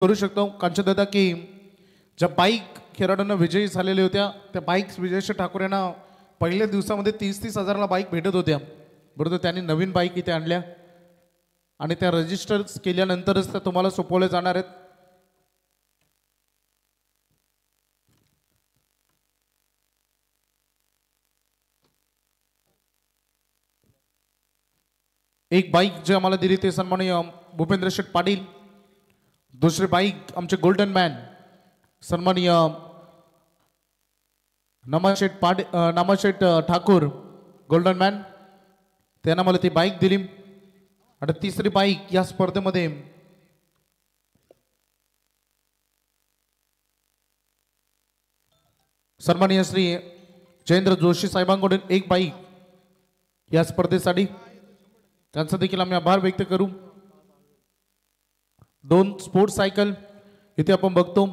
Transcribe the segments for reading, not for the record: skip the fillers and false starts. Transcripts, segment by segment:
करू शकतो कांचनदादा की ज्या बाईक खेळाडूंना विजयी झालेल्या होत्या त्या बाईक्स विजयश्री ठाकूर यांना पहिल्या दिवसामध्ये 30-30 हजाराला बाईक भेटत होत्या, बरोबर. त्यांनी नवीन बाईक इथे आणल्या आणि त्या रजिस्टर केल्यानंतरच त्या तुम्हाला सोपवल्या जाणार आहेत. एक बाईक जे आम्हाला दिली ते सन्माननीय भूपेंद्र शेठ पाटील. दुसरी बाईक आमचे गोल्डन मॅन सन्माननीय नामाशेठ ठाकूर गोल्डन मॅन, त्यांना मला ती बाईक दिली. आणि तिसरी बाईक या स्पर्धेमध्ये सन्माननीय श्री जयेंद्र जोशी साहेबांकडून एक बाईक या स्पर्धेसाठी, त्यांचा देखील आम्ही आभार व्यक्त करू. 2 स्पोर्ट्स सायकल इथे आपण बघतो,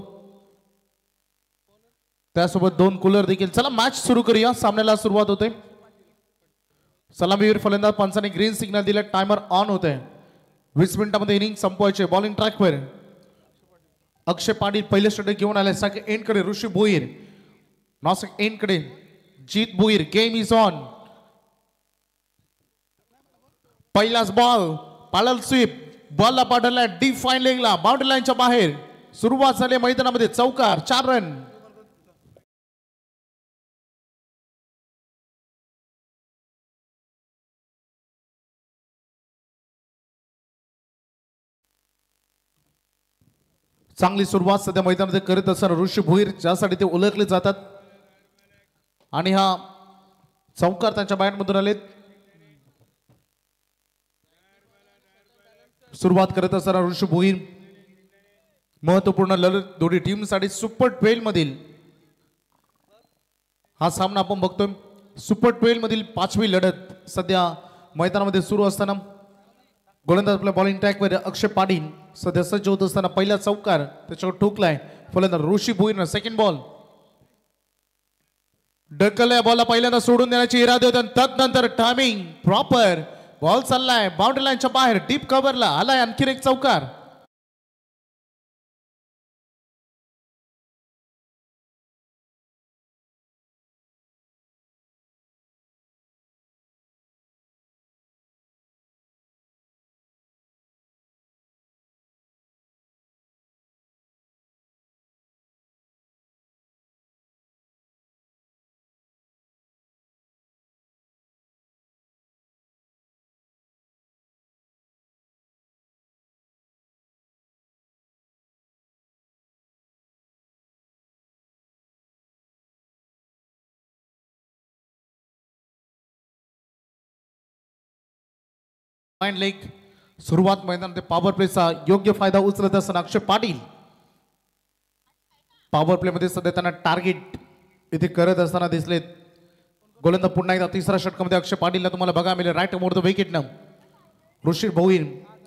त्यासोबत 2 कूलर देखील. चला मॅच सुरू करूया, सामन्याला सुरुवात होते. सलामीवीर फलंदाज पंचाने ग्रीन सिग्नल दिला, टायमर ऑन होत आहे. 20 मिनिटांमध्ये इनिंग संपवायचे. बॉलिंग ट्रॅकवर अक्षय पाटील पहिले षटक घेऊन आले. सेकंड एंडकडे ऋषी भोईर, नॉसेक एंडकडे Jeet Bhoir. Game is on. पहिलाच बॉल पाळल स्वीप, बॉलला पाठवला डीप फाईन लेगला, बाउंड्री लाईनच्या बाहेर. सुरुवात झाली मैदानामध्ये, चौकार, 4 रन. चांगली सुरुवात सध्या मैदानामध्ये करत असताना ऋषी भोईर ज्यासाठी ते ओळखले जातात आणि हा चौकार त्यांच्या बॅटमधून आलेत. सुरुवात करत असताना ऋषी भोईर महत्वपूर्ण लढत दोन्ही टीमसाठी सुपर 12 मधील हा सामना आपण बघतोय. सुपर 12 मधील 5वी लढत सध्या मैदानामध्ये सुरू असताना गोलंदाज आपल्या बॉलिंग ट्रॅकवर अक्षय पाटील सध्या सज्ज होत असताना पहिला चौकार त्याच्यावर ठोकलाय फलंदाज ऋषी भोईरनं. सेकंड बॉल ढकलल्या बॉलला पहिल्यांदा सोडून देण्याची इरादे होते, तदनंतर टायमिंग प्रॉपर. बॉल चाललाय बाउंड्री लाईनच्या बाहेर, डीप कव्हरला आलाय आणखी एक चौकार. लेग सुरुवात मैदानामध्ये पॉवर प्लेचा योग्य फायदा उचलत असताना अक्षय पाटील पॉवर प्ले मध्ये सध्या त्यांना टार्गेट इथे करत असताना दिसलेत. गोलंदाज पुन्हा एकदा तिसऱ्या षटकामध्ये अक्षय पाटीलला तुम्हाला बघा मिळेल राईट मोर द विकेट. ऋषी भोईर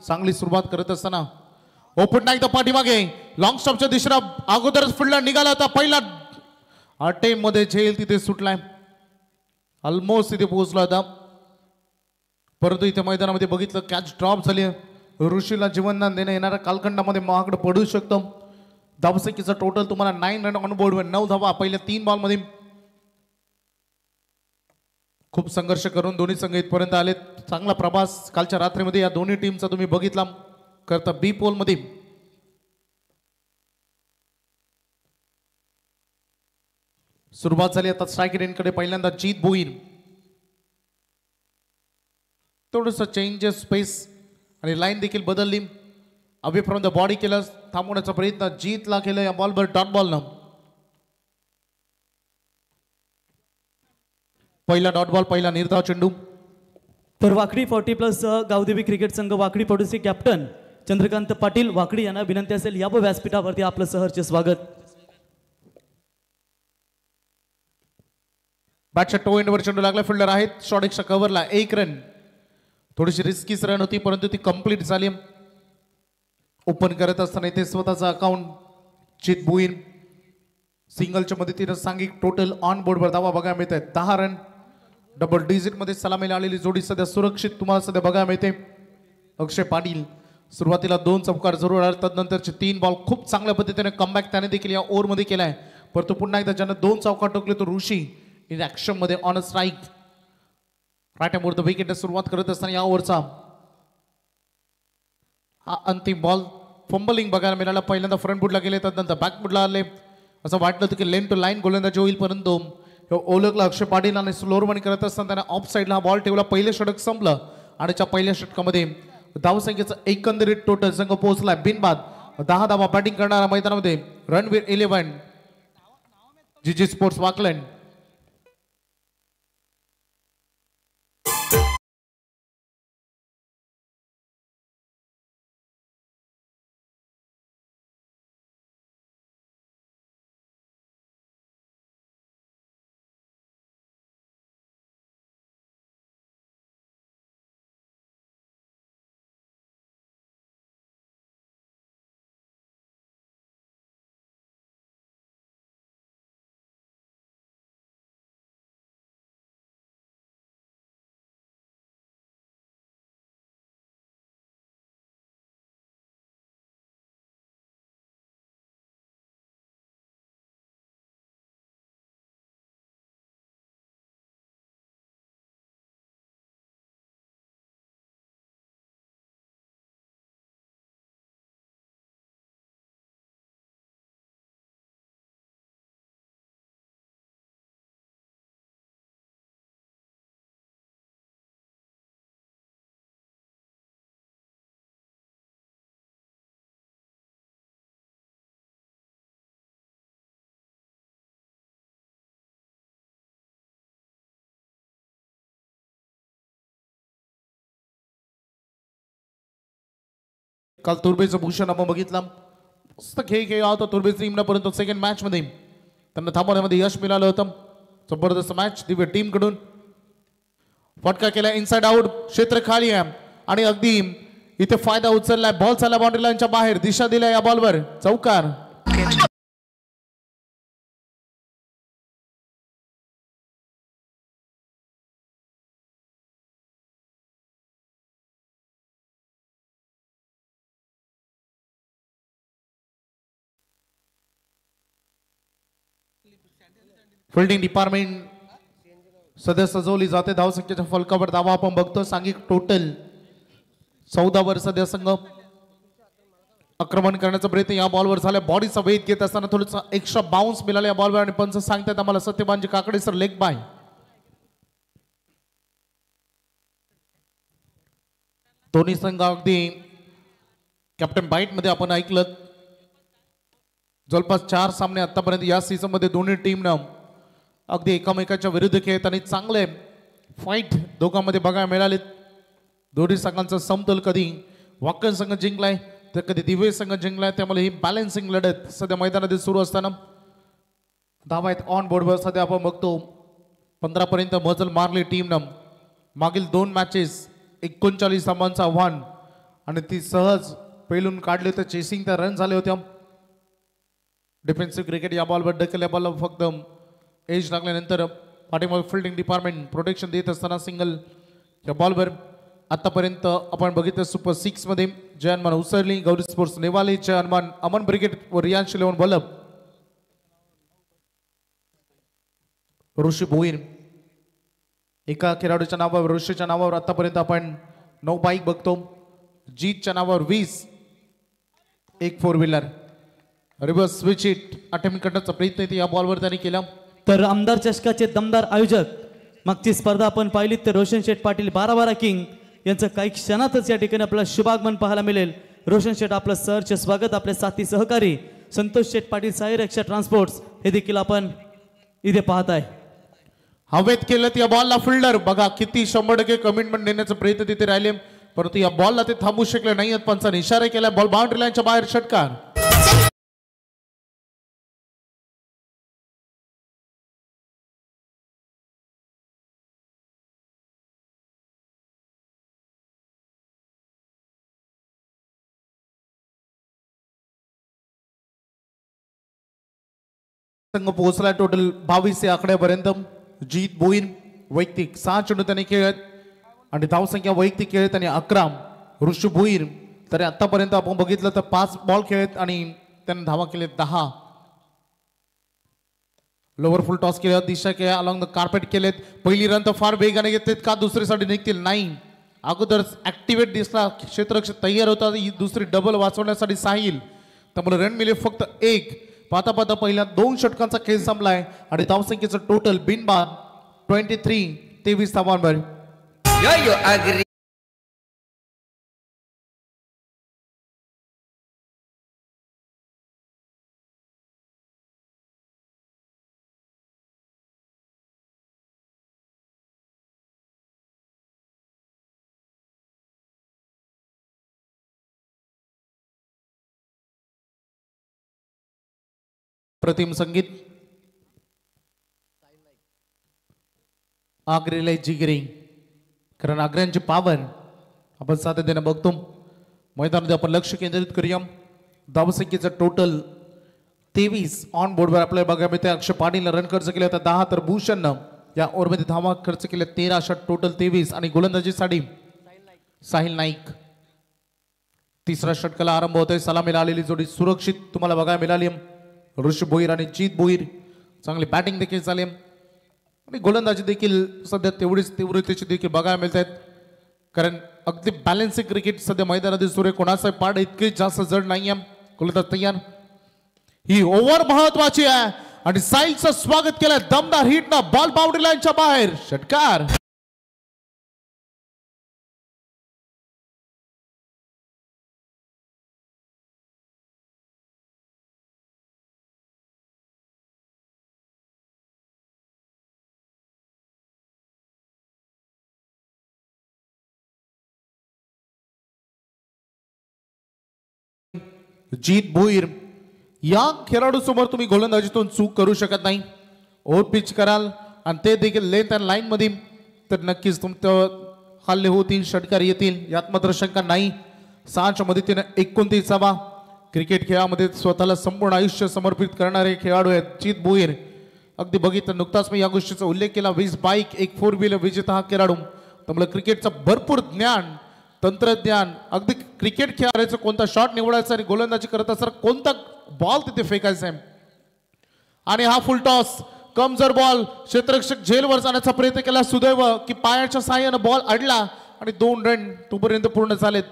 चांगली सुरुवात करत असताना पुन्हा एकदा पाठीमागे लॉंग स्टॉपच्या दिशेला अगोदरच फुडला निघाला होता. पहिला अटेम्प्ट मध्ये झेल तिथे सुटलाय, ऑलमोस्ट तिथे पोहोचला होता, परंतु इथे मैदानामध्ये बघितलं कॅच ड्रॉप झाली. ऋषीला जीवनदान देण्या येणाऱ्या कालखंडामध्ये महागडं पडू शकतो. धावसंख्येचा टोटल तुम्हाला 9 रन ऑन बोर्डवर, 9 धावा पहिल्या 3 बॉल मध्ये. खूप संघर्ष करून दोन्ही संघ इथपर्यंत आलेत. चांगला प्रवास कालच्या रात्रीमध्ये या दोन्ही टीमचा तुम्ही बघितला करता बी पोल मध्ये. सुरुवात झाली आता स्ट्राईक रेनकडे पहिल्यांदा जीत भोईर. थोडंसं चेंजेस स्पेस आणि लाईन देखील बदलली. अवे फ्रॉम द बॉडी केलं, थांबवण्याचा प्रयत्न जीतला केला या बॉलवर डॉट बॉलनं. पहिला डॉट बॉल, पहिला निर्धाव चेंडू. तर वाकडी 40+ गावदेवी क्रिकेट संघ वाकडी पडोसी कॅप्टन चंद्रकांत पाटील वाकडी यांना विनंती असेल या व्यासपीठावरती आपलं सहर्ष स्वागत. बॅटच्या टो एंडवर चेंडू लागला, फिल्डर आहेत शॉर्ट एक्स्ट्रा कव्हरला 1 रन. थोडीशी रिस्कीच रन होती परंतु ती कंप्लीट झाली. ओपन करत असताना इथे स्वतःचा अकाउंट जीत भोईर सिंगलच्या मदतीनं सांघिक टोटल ऑन बोर्डवर धावा बघायला मिळत आहेत 10 रन. डबल डिजिट मध्ये सलामीला आलेली जोडी सध्या सुरक्षित तुम्हाला सध्या बघायला मिळते. अक्षय पाटील सुरुवातीला 2 चौकार जरूर आले, तदनंतरचे 3 बॉल खूप चांगल्या पद्धतीने कमबॅक त्याने देखील या ओव्हरमध्ये केलाय. परंतु पुन्हा एकदा ज्यानं 2 चौकार टोकले तो ऋषी इन ऍक्शन मध्ये on a strike. Right hand the wicket सुरुवात करत असताना या ओव्हरचा हा अंतिम बॉल. फंबलिंग बघायला मिळाला. पहिल्यांदा फ्रंट बुडला गेले, त्यानंतर बॅक बुडला आले. असं वाटलं होतं की लेन टू लाईन गोलंदाजी होईल, परंतु ओळखला अक्षय पाटील आणि स्लोअर मनी करत असताना त्याने ऑफ साईडला हा बॉल ठेवला. पहिलं षटक संपलं आणि त्या पहिल्या षटकामध्ये धावसंख्येचं एकंदरीत टोटल संघ पोहोचला बिनबाद 10 धावा बॅटिंग करणारा मैदानामध्ये रणवीर 11 जीजी स्पोर्ट्स वाकलन. काल तुर्बेचं भूषण आपण बघितलं, मस्त खेळ होता तुर्बेच्या टीमला, परंतु सेकंड मॅच मध्ये त्यांना थांबवण्यामध्ये यश मिळालं होतं. जबरदस्त मॅच दिव्य टीम कडून. फटका केला इनसाइड आउट, क्षेत्र खाली आहे आणि अगदी इथे फायदा उचललाय. बॉल चालला बाउंड्री लाईनच्या बाहेर, दिशा दिल्या या बॉलवर चौकार. फिल्डिंग डिपार्टमेंट सध्या सजवली जाते. धावसंख्येच्या फलकावर धावा आपण बघतो. सांघिक टोटल 14 वर सध्या संघ आक्रमण करण्याचा प्रयत्न या बॉलवर झाला. बॉडीचा वेध घेत असताना थोडंसं एक्स्ट्रा बाउन्स मिळाला या बॉलवर आणि पंच सांगतात आम्हाला सत्यबांजी काकडे सर लेग बाय. दोन्ही संघ अगदी कॅप्टन बाईट मध्ये आपण ऐकलं जवळपास 4 सामने आतापर्यंत या सीझन मध्ये दोन्ही टीमनं अगदी एकमेकाच्या विरुद्ध खेळत आणि चांगले फाईट दोघांमध्ये बघायला मिळाले. दोन्ही संघांचा समतोल कधी वाकण संघ जिंकलाय तर कधी दिवे संघ जिंकलाय, त्यामुळे ही बॅलन्सिंग लढत सध्या मैदानात सुरू असताना धावा आहेत ऑन बोर्डवर. सध्या आपण बघतो 15 पर्यंत मजल मारली टीमनं. मागील 2 मॅचेस 39 धावांचं आव्हान आणि ती सहज पैलून काढली होते. चेसिंग त्या रन झाले होते. डिफेन्सिव्ह क्रिकेट या बॉलवर ढकल, या बॉलला फक्त एज लागल्यानंतर पाठीमागे फिल्डिंग डिपार्टमेंट प्रोटेक्शन देत असताना सिंगल या बॉलवर. आतापर्यंत आपण बघितलं सुपर 6 मध्ये जयनमान उसरली, गौरी स्पोर्ट्स नेवाले, जयनमान अमन ब्रिगेड व रियांश लेवन बल्लभ, ऋषी भोईर. एका खेळाडूच्या नावावर ऋषीच्या नावावर आतापर्यंत आपण 9 बाईक बघतो. जीतच्या नावावर 20, एक 4 wheeler. Reverse switch hit attempt करण्याचा प्रयत्न या बॉलवर त्यांनी केला. तर आमदार चषकाचे दमदार आयोजक मागची स्पर्धा आपण पाहिली तर रोशन शेठ पाटील 12 किंग यांचं काही क्षणातच या ठिकाणी आपल्याला शुभागमन पाहायला मिळेल. रोशन शेठ आपलं सहर्ष स्वागत. आपले साथी सहकारी संतोष शेठ पाटील साई रक्षा ट्रान्सपोर्ट्स हे देखील आपण इथे पाहत आहे. हवेत केलं या बॉलला फिल्डर बघा किती 100% कमिटमेंट देण्याचा प्रयत्न तिथे राहिले, परंतु या बॉलला ते थांबू शकले नाही. पंचाने इशारा केला, बॉल बाउंड्री लाईनच्या बाहेर षटकार. संघ पोहोचला टोटल 22 या आकड्यापर्यंत. जीत बोईन वैयक्तिक 6 चेंडू त्याने खेळत आणि धावसंख्या वैयक्तिक खेळत आणि 11. ऋषी भोईर तरी आतापर्यंत आपण बघितलं तर 5 बॉल खेळत आणि त्याने धावा केले 10. लोअर फुल टॉस केलं, दिशा केल्या, अलॉंग द कार्पेट केलेत. पहिली रन तर फार वेगाने घेतलेत का दुसरीसाठी निघतील नाही. अगोदर ऍक्टिव्हेट दिसला, क्षेत्ररक्षक तयार होता. ही दुसरी डबल वाचवण्यासाठी साहिल, त्यामुळे रन मिळले फक्त 1. पाहता पाहता पहिल्या 2 षटकांचा खेळ संपलाय आणि धावसंख्येचं टोटल बिनबाद 23 धावांवर. प्रतिम संगीत आग्रेला जिगरी, कारण आग्र्यांची पावर आपण सातत्याने बघतो. मैदानामध्ये आपण लक्ष केंद्रित करूया. धावसंख्येचं टोटल 23 ऑन बोर्डवर आपल्याला बघायला मिळते. अक्षय पाटीलनं रन खर्च केले होता 10, तर भूषणनं या ओव्हरमध्ये धावा खर्च केल्या 13, शॉट टोटल 23. आणि गोलंदाजीसाठी साहिल नाईक. तिसऱ्या षटकाला आरंभ होतोय. सलामीला आलेली जोडी सुरक्षित तुम्हाला बघायला मिळाली. ऋषभ भोईर आणि जीत भोईर, चांगली बॅटिंग देखील झाली आणि गोलंदाजी देखील सध्या तेवढीच तीव्रतेची देखील बघायला मिळत आहेत. कारण अगदी बॅलन्सिंग क्रिकेट सध्या मैदानातील सुरे कोणाचा पाड इतके जास्त जड नाहीये. गोलंदाज तयार. ही ओव्हर महत्वाची आहे आणि साहिलचं स्वागत केलं दमदार हिटनं. बॉल बाउंड्री लाईनच्या बाहेर, षटकार. जीत भोईर या खेळाडू समोर तुम्ही गोलंदाजीतून चूक करू शकत नाही. ओव्हर पिच कराल आणि ते देखील लेंथ अँड लाईन मध्ये, तर नक्कीच तुमचं हल्ले होतील, षटकार येतील, यात मात्र शंका नाही. 6च्या मदतीने 29 धावा. क्रिकेट खेळामध्ये स्वतःला संपूर्ण आयुष्य समर्पित करणारे खेळाडू आहेत जीत भोईर. अगदी बघितलं नुकताच मी या गोष्टीचा उल्लेख केला. 20 बाईक, 1 4 व्हीलर विजेता हा खेळाडू. त्यामुळे क्रिकेटचं भरपूर ज्ञान, तंत्रज्ञान, अगदी क्रिकेट खेळायचं कोणता शॉट निवडायचा आणि गोलंदाजी करत असताना कोणता बॉल तिथे फेकायचा आहे. आणि हा फुल टॉस कमजोर बॉल, क्षेत्ररक्षक झेलवर जाण्याचा प्रयत्न केला. सुदैव की पायाच्या साहाय्याने बॉल अडला आणि 2 रन तोपर्यंत पूर्ण झालेत.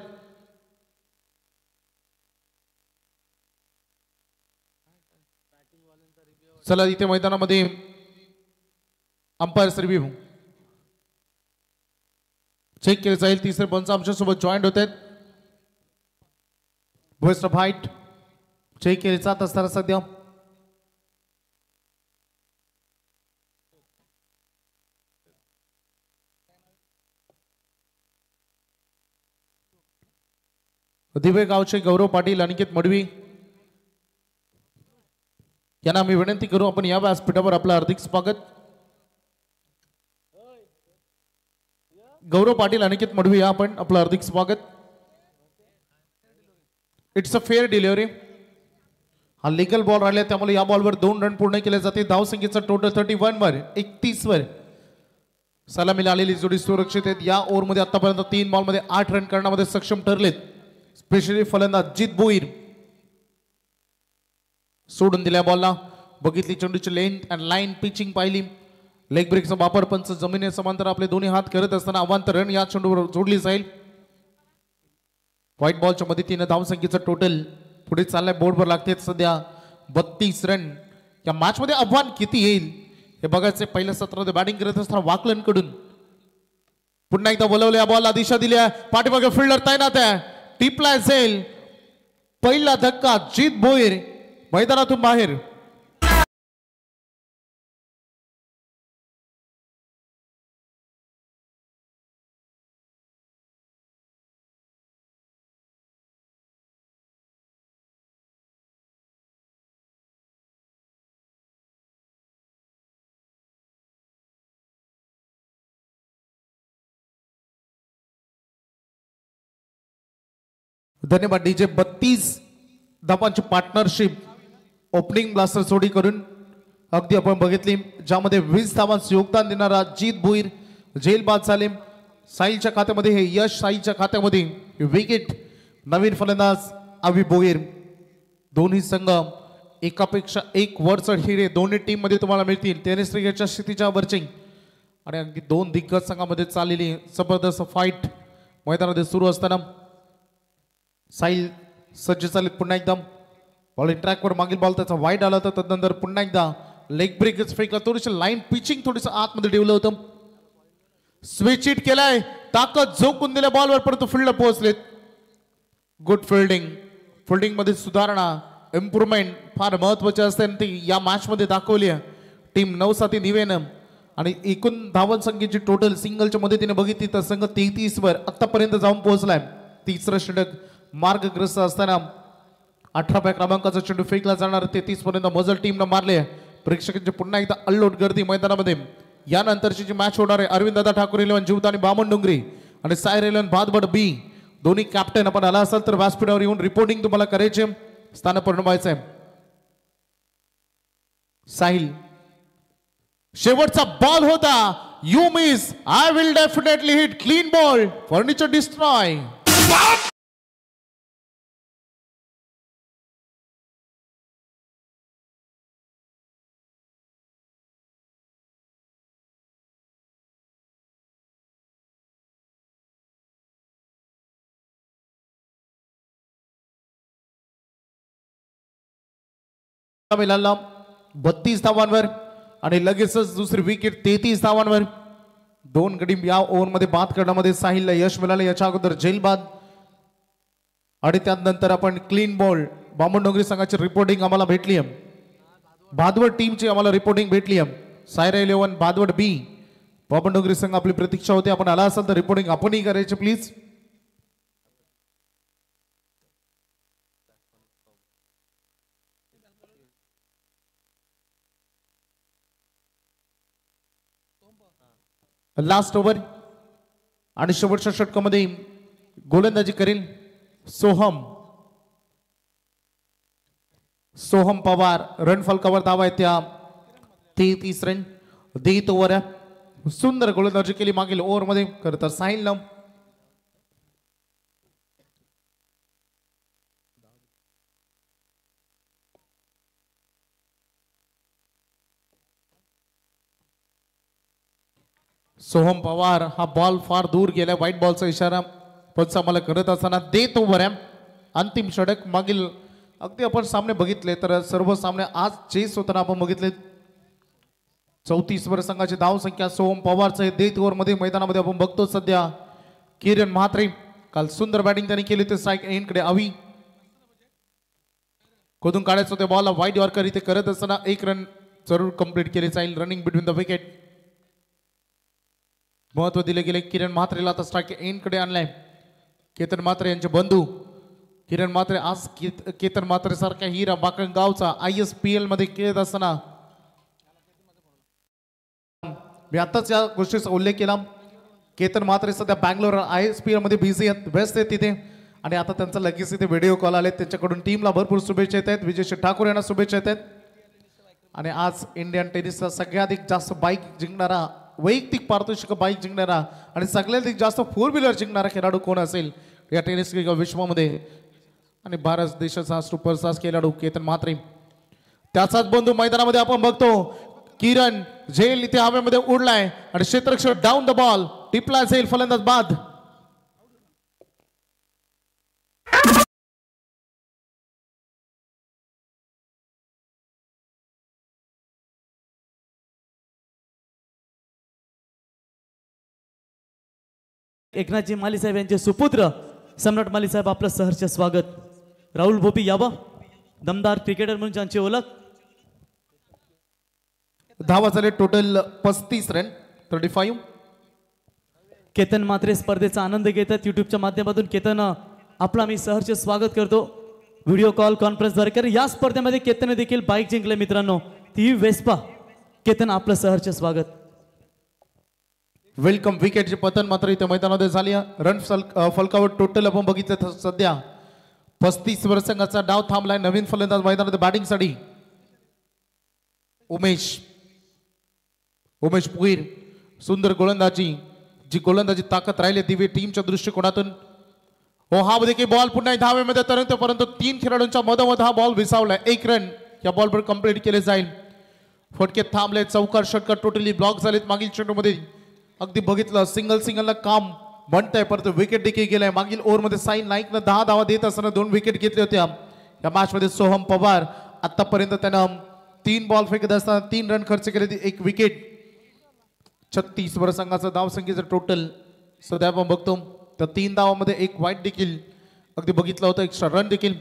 चला इथे मैदानामध्ये अंपायर रिव्ह्यू चेक केले जाईल. तिसरे पंच आमच्यासोबत जॉईंट होत आहेत. बेस्ट ऑफ हाईट चेक केले जात असताना सध्या दिवे गावचे गौरव पाटील, अनिकेत मडवी यांना मी विनंती करू आपण या व्यासपीठावर आपलं हार्दिक स्वागत. गौरव पाटील, अनिकेत मडवी या आपण आपलं हार्दिक स्वागत. It's a fair delivery. हा लीगल बॉल राहिला त्यामुळे या बॉलवर 2 रन पूर्ण केले जाते. धावसंख्येचा टोटल 31 वर 31 वर. सलामीला आलेली जोडी सुरक्षित आहेत. या ओव्हरमध्ये आतापर्यंत 3 बॉलमध्ये 8 रन करण्यामध्ये सक्षम ठरलेत. स्पेशली फलंदाज जीत भोईर. सोडून दिल्या बॉलला बघितली चेंडूची लेंथ अँड लाईन, पिचिंग पाहिली. लेग ब्रेकचा वापर पंच जमिनी समांतर आपले दोन्ही हात करत असताना अवांतर रन या चेंडूवर जोडली जाईल. व्हाईट बॉलच्या मदतीने धावसंख्येचं टोटल पुढे चाललाय. बोर्डवर लागते सध्या 32 रन. या मॅच मध्ये आव्हान किती येईल हे बघायचे. पहिल्या सत्रामध्ये बॅटिंग करत असताना वाकलन कडून पुन्हा एकदा बोलवल्या, बॉलला दिशा दिल्या, पाठीमागे फिल्डर तैनात आहे, टिपला जाईल. पहिला धक्का, जीत भोईर मैदानातून बाहेर. धन्यवाद डीजे. 32 धावांची पार्टनरशिप ओपनिंग ब्लास्टर जोडी करून अगदी आपण बघितली, ज्यामध्ये 20 धावांचं योगदान देणारा जीत भोईर जेलबाद झाले. साहिलच्या खात्यामध्ये हे यश, साहिलच्या खात्यामध्ये विकेट. नवीन फलंदाज अवी बोईर. दोन्ही संघ एकापेक्षा एक वरचढ हिरे दोन्ही टीम मध्ये तुम्हाला मिळतील. टेनिस क्रिकेटच्या क्षितिजा वरची आणि अगदी दोन दिग्गज संघामध्ये चाललेली जबरदस्त फाईट मैदानामध्ये सुरू असताना साहिल सज्ज चालित पुन्हा एकदा बॉल ट्रॅकवर मागील बॉल त्याचा वाईड आला तर तदनंतर पुन्हा एकदा लेग ब्रेकच फेकला. थोडीशी लाईन पिचिंग थोडीसं आतमध्ये ठेवलं होतं. स्विच हिट केलाय ताकद झोकून दिल्या बॉलवर परंतु फील्डला पोहोचलेत. गुड फिल्डिंग मध्ये सुधारणा इम्प्रुव्हमेंट फार महत्वाची असते आणि ती या मॅच मध्ये दाखवली आहे टीम नवसाती निवेनं. आणि एकूण धावन संख्येची टोटल सिंगलच्या मदतीने बघितली तर संघ 33 वर आतापर्यंत जाऊन पोहोचलाय. तिसरं षटक मार्गग्रस्त असताना 18व्या क्रमांकाचा चेंडू फेकला जाणार 33 पर्यंत मजल टीमनं मारले. प्रेक्षकांची पुन्हा एकदा अल्लोट गर्दी मैदानामध्ये. यानंतरची जी मॅच होणार आहे अरविंद दादा ठाकूर 11 जीवता आणि बामण डोंगरी आणि सायर 11 भादबड बी दोन्ही कॅप्टन आपण आला असाल तर व्यासपीठावर येऊन रिपोर्टिंग तुम्हाला करायचे स्थान पूर्ण व्हायचंय. साहिल शेवटचा बॉल होता. You miss I will definitely hit clean ball furniture destroy. मिळाला 32 धावांवर आणि लगेचच दुसरी विकेट 33 धावांवर. 2 गडी या ओव्हरमध्ये बाद करण्यामध्ये साहिलला यश मिळाले. याच्या अगोदर जेलबाद आणि त्यानंतर आपण क्लीन बॉल बामण डोंगरी संघाची रिपोर्टिंग आम्हाला भेटली आहे. भादवड टीमची आम्हाला रिपोर्टिंग भेटली आहे. सायरा 11 भादवड बी बामण डोंगरी संघ आपली प्रतीक्षा होती. आपण आला असाल तर रिपोर्टिंग आपणही करायचे प्लीज. लास्ट ओव्हर आणि शेवटच्या षटकामध्ये गोलंदाजी करेल सोहम पवार. रन फलकावर धावा आहे त्या 33 रन. देत ओव्हर सुंदर गोलंदाजी केली मागील ओव्हर मध्ये. खरं तर साहिलनं सोहम पवार हा बॉल फार दूर गेला. व्हाईट बॉलचा इशारा पंच आम्हाला करत असताना देत ओव्हर अंतिम षटक मागील अगदी आपण सामने बघितले तर सर्व सामने आज चेस होताना आपण बघितले. 34 वर संघाची धाव संख्या सोहम पवारचं हे देत ओव्हर मध्ये मैदानामध्ये आपण बघतो. सध्या किरण म्हात्रे काल सुंदर बॅटिंग त्यांनी केली ते स्ट्राईक एंडकडे हवी खोदून काढायचं होते बॉलला. वाईड यॉर्कर इथे करत असताना 1 रन जरूर कंप्लीट केले जाईल. रनिंग बिटवीन द विकेट महत्व दिले गेले. किरण म्हात्रेला आता स्ट्राईक एंडकडे आणलाय. केतन म्हात्रे यांचे बंधू किरण म्हात्रे आज केतन म्हात्रे सारख्या हिरा बाकण गावचा ISPL मध्ये खेळत असताना मी आताच या गोष्टीचा उल्लेख केला. केतन म्हात्रे सध्या बँगलोर ISPL मध्ये बिझी आहेत व्यस्त आहेत तिथे आणि आता त्यांचा लगेच इथे व्हिडिओ कॉल आले. त्यांच्याकडून टीमला भरपूर शुभेच्छा येत आहेत. विजय ठाकूर यांना शुभेच्छा येत आहेत. आणि आज इंडियन टेनिसचा सगळ्याधिक जास्त बाईक जिंकणारा वैयक्तिक पारितोषिक बाईक जिंकणारा आणि सगळ्यात जास्त 4 व्हीलर जिंकणारा खेळाडू कोण असेल या टेनिस विश्वामध्ये आणि भारत देशाचा सुपरस्टार खेळाडू केतन म्हात्रे. त्याचाच बंधू मैदानामध्ये आपण बघतो. किरण झेल इथे हवेमध्ये उडलाय आणि क्षेत्ररक्षक डाऊन द बॉल टिपला झेल फलंदाज बाद. एकनाथजी माली साहेब यांचे सुपुत्र सम्राट माली साहेब आपलं सहर्ष स्वागत. राहुल भोपी यावा दमदार क्रिकेटर म्हणून त्यांची ओळख. धावा झाले टोटल 35 रन 35. केतन म्हात्रे स्पर्धेचा आनंद घेतात युट्यूबच्या माध्यमातून. केतन आपला मी सहर्ष स्वागत करतो. व्हिडिओ कॉल कॉन्फरन्स द्वारे या स्पर्धेमध्ये केतनने देखील बाईक जिंकले मित्रांनो ती वेस्पा. केतन आपलं सहर्ष स्वागत. वेलकम. विकेटचे पतन मात्र इथे मैदानामध्ये झाली. रन फलकावर टोटल आपण बघितलं सध्या 35 वर संघाचा डाव थांबलाय. नवीन फलंदाज मैदानामध्ये बॅटिंगसाठी उमेश पुहीर. सुंदर गोलंदाजी जी गोलंदाजी ताकद राहिली दिव्य टीमच्या दृष्टिकोनातून हो हा देखील बॉल पुन्हा धावेमध्ये तरंगतो परंतु 3 खेळाडूंच्या मधोमध हा बॉल विसावलाय. 1 रन या बॉलवर कंप्लीट केले जाईल. फटके थांबले. चौकार षटकार टोटली ब्लॉक झालेत मागील चेंडूमध्ये. अगदी बघितलं सिंगलला काम बनतंय परंतु विकेट देखील गेलाय. मागील ओव्हरमध्ये साई नाईकनं 10 धावा देत असताना 2 विकेट घेतले होत्या. या मॅच मध्ये सोहम पवार आतापर्यंत त्यानं 3 बॉल फेकत असताना 3 रन खर्च केले. 1 विकेट. 36 वर संघाचं धाव संख्येचं टोटल सध्या आपण बघतो तर 3 धावामध्ये 1 वाईट देखील अगदी बघितलं होतं. एक्स्ट्रा रन देखील.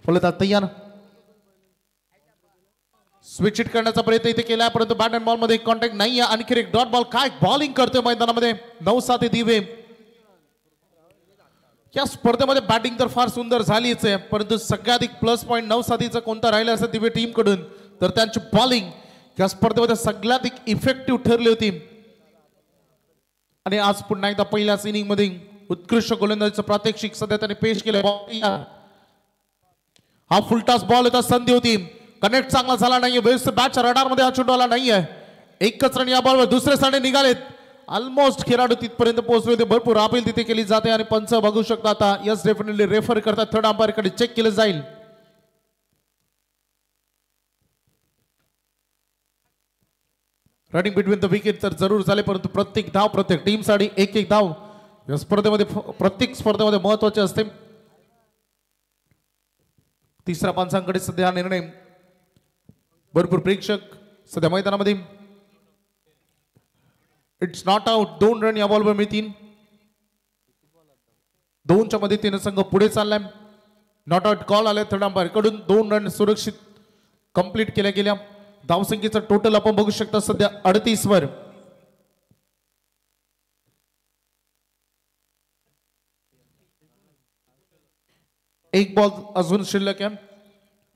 फलंदाज तयार. स्विच हिट करण्याचा प्रयत्न इथे केलाय परंतु बॅट अँड बॉल मध्ये कॉन्टॅक्ट नाहीये. आणखी एक डॉट बॉल. काय बॉलिंग करतोय मैदानामध्ये नवसाते दिवे. या स्पर्धेमध्ये बॅटिंग तर फार सुंदर झालीच आहे परंतु सगळ्यात प्लस पॉईंट नवसातीचा कोणता राहिला असेल दिवे टीम कडून तर त्यांची बॉलिंग या स्पर्धेमध्ये सगळ्यात इफेक्टिव्ह ठरली होती. आणि आज पुन्हा एकदा पहिल्याच इनिंग मध्ये उत्कृष्ट गोलंदाजीचं प्रात्यक्षिक सध्या त्याने पेश केलं. हा फुलटॉस बॉल होता. संधी होती. कनेक्ट चांगला झाला नाहीये. व्यवस्थित बॅटच्या रडार मध्ये हा चेंडू आला नाहीये. 1च रन या बॉलवर. दुसरे साडे निघालेत. ऑलमोस्ट खेळाडू तिथपर्यंत पोहोचले होते. भरपूर अपील तिथे केली जाते आणि पंच बघू शकता आता. यस डेफिनेटली रेफर करतात. थर्ड अंपायर कडे चेक केलं जाईल. रनिंग बिटवीन द विकेट तर जरूर झाले परंतु प्रत्येक धाव प्रत्येक टीम साठी 1-1 धाव या स्पर्धेमध्ये प्रत्येक स्पर्धेमध्ये महत्वाचे असते. तिसऱ्या पंचांकडे सध्या हा निर्णय. भरपूर प्रेक्षक सध्या मैदानामध्ये. It's not out. 2 रन या बॉलवर मिळतील. 2च्या मदतीने संघ पुढे चाललाय. नॉट आउट कॉल आले थर्ड अंपायर कडून. 2 रन सुरक्षित कंप्लीट केल्या गेल्या. धावसंख्येचं टोटल आपण बघू शकता सध्या 38 वर. एक बॉल अजून शिल्लक आहे.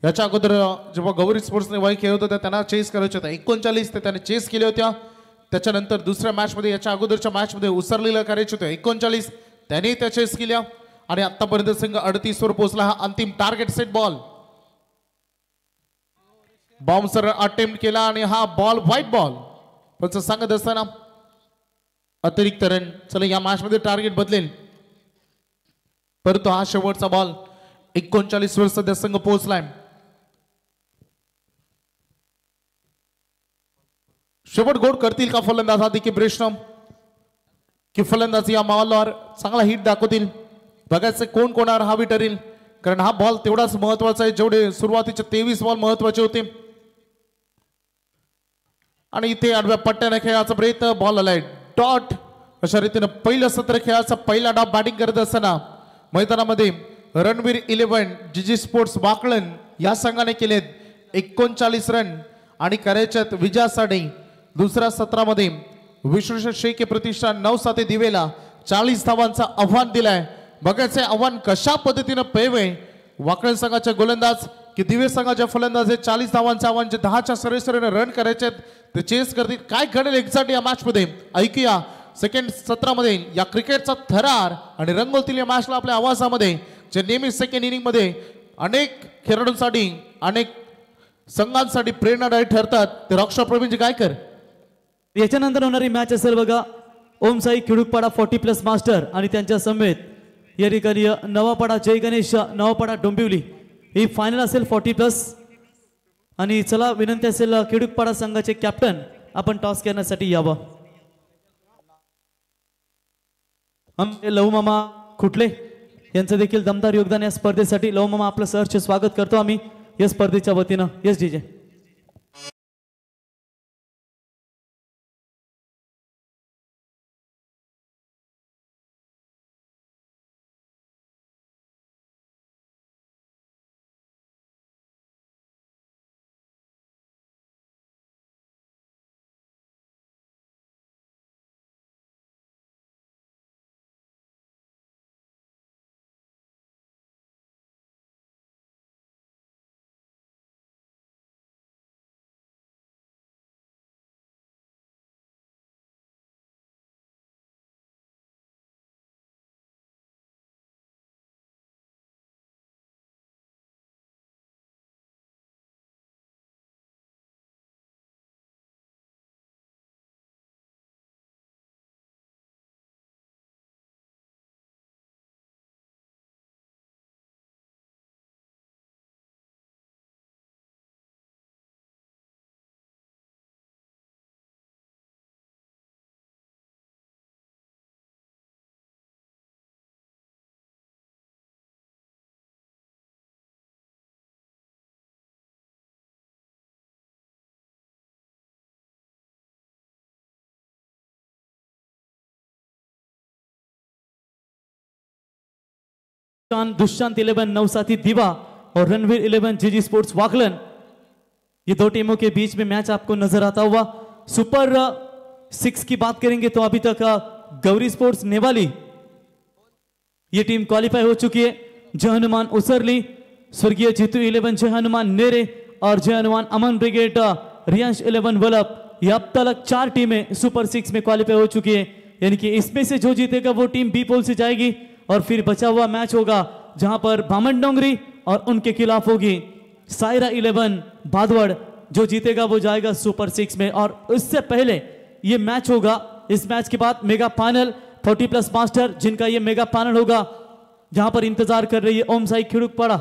याच्या अगोदर जेव्हा गौरी स्पोर्ट्सने वाई खेळत होत्या त्यांना चेस करायचे होते. 39 ते त्याने चेस केल्या होत्या. त्याच्यानंतर दुसऱ्या मॅच मध्ये याच्या अगोदरच्या मॅच मध्ये उसरलेला करायचे होते 39 त्याने त्या चेस केल्या आणि आतापर्यंत संघ 38 वर पोहोचला. हा अंतिम target set ball. Bouncer attempt केला आणि हा बॉल व्हाईट बॉल. पण सांगत असताना अतिरिक्त रन. चला या मॅच मध्ये टार्गेट बदलेल परंतु हा शेवटचा बॉल. 39 वर सध्या संघ पोहोचलाय. शेवट गोड करतील का फलंदाज आदित्य प्रश्न की फलंदाज या बॉलवर चांगला हिट दाखवतील. बघायचं कोण कोणावर हावी ठरेल कारण हा बॉल तेवढाच महत्वाचा आहे जेवढे सुरुवातीचे 23 बॉल महत्वाचे होते. आणि इथे आडव्या पट्ट्याने खेळाचा प्रयत्न. बॉल आलाय डॉट. अशा रीतीने पहिलं सत्र खेळाचा पहिला डाव बॅटिंग करत असताना मैदानामध्ये रणवीर 11 जीजी स्पोर्ट्स वाकळण या संघाने केलेत 39 रन आणि करायच्यात विजयासाठी. दुसऱ्या सत्रामध्ये विश्वेश्वर शेख प्रतिष्ठान नवसाते दिवेला 40 धावांचा आव्हान दिलाय. बघायचे आव्हान कशा पद्धतीने पेवे. वाकळण संघाचे गोलंदाज की दिवे संघाचे फलंदाज 40 धावांचे आव्हान जे 10च्या सरासरीने रन करायचे ते चेस करतील. काय घडेल एक्झॅक्ट या मॅच मध्ये ऐकूया. सेकंड सत्रामध्ये या क्रिकेटचा थरार आणि रंगवतील या मॅचला आपल्या आवाजामध्ये जे नेहमी सेकंड इनिंग मध्ये अनेक खेळाडूंसाठी अनेक संघांसाठी प्रेरणादायी ठरतात ते रॉकस्टार प्रवीणजी गायकर. याच्यानंतर होणारी मॅच असेल बघा ओम साई खिडूकपाडा 40+ मास्टर आणि त्यांच्या समेत या ठिकाणी नवापाडा जय गणेश नवापाडा डोंबिवली. ही फायनल असेल 40+. आणि चला विनंती असेल खिडूकपाडा संघाचे कॅप्टन आपण टॉस करण्यासाठी यावं. लहू मामा खुटले यांचं देखील दमदार योगदान या स्पर्धेसाठी. लहू मामा आपलं सहर्ष स्वागत करतो आम्ही या स्पर्धेच्या वतीनं. Yes DJ. दुष्यंत 11 नवसाथी दीवा और रणवीर 11 जीजी स्पोर्ट्स वाकलन, ये दो टीमों के बीच में मैच आपको नजर आता हुआ। सुपर 6 की बात करेंगे तो अभी तक गौरी स्पोर्ट्स नेवाली ये टीम क्वालिफाई हो चुकी है। जय हनुमान उसरली, स्वर्गीय जीतू 11 जय हनुमान नेरे और जय हनुमान अमन ब्रिगेड रियांश 11 वल्लभ, ये अब तक 4 टीमें सुपर 6 में क्वालिफाई हो चुकी है। यानी कि इसमें से जो जीतेगा वो टीम बी पोल से जाएगी और फिर बचा हुआ मैच होगा जहां पर बामन डोंगरी और उनके खिलाफ होगी सायरा 11 भादवड़। जो जीतेगा वो जाएगा सुपर 6 में। और इससे पहले ये मैच होगा, इस मैच के बाद मेगा फाइनल 40+ मास्टर, जिनका ये मेगा फाइनल होगा जहां पर इंतजार कर रही है ओम साई खिड़ुकपाड़ा।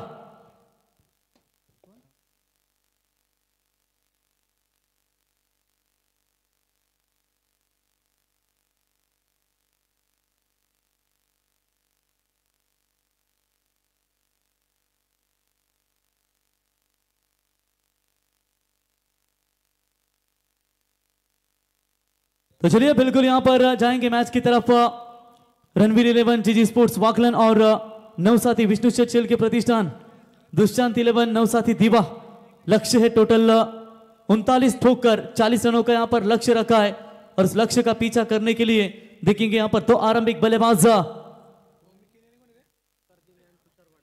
तो चलिए बिल्कुल यहां पर जाएंगे मैच की तरफ। रणवीर 11 जीजी स्पोर्ट्स वाकलन और नवसाथी विष्णु शेल के प्रतिष्ठान दुष्यंत 11 नवसाथी दीवा। लक्ष्य है टोटल 39 ठोकर 40 रनों का यहां पर लक्ष्य रखा है और इस लक्ष्य का पीछा करने के लिए देखेंगे यहां पर 2 आरंभिक बल्लेबाज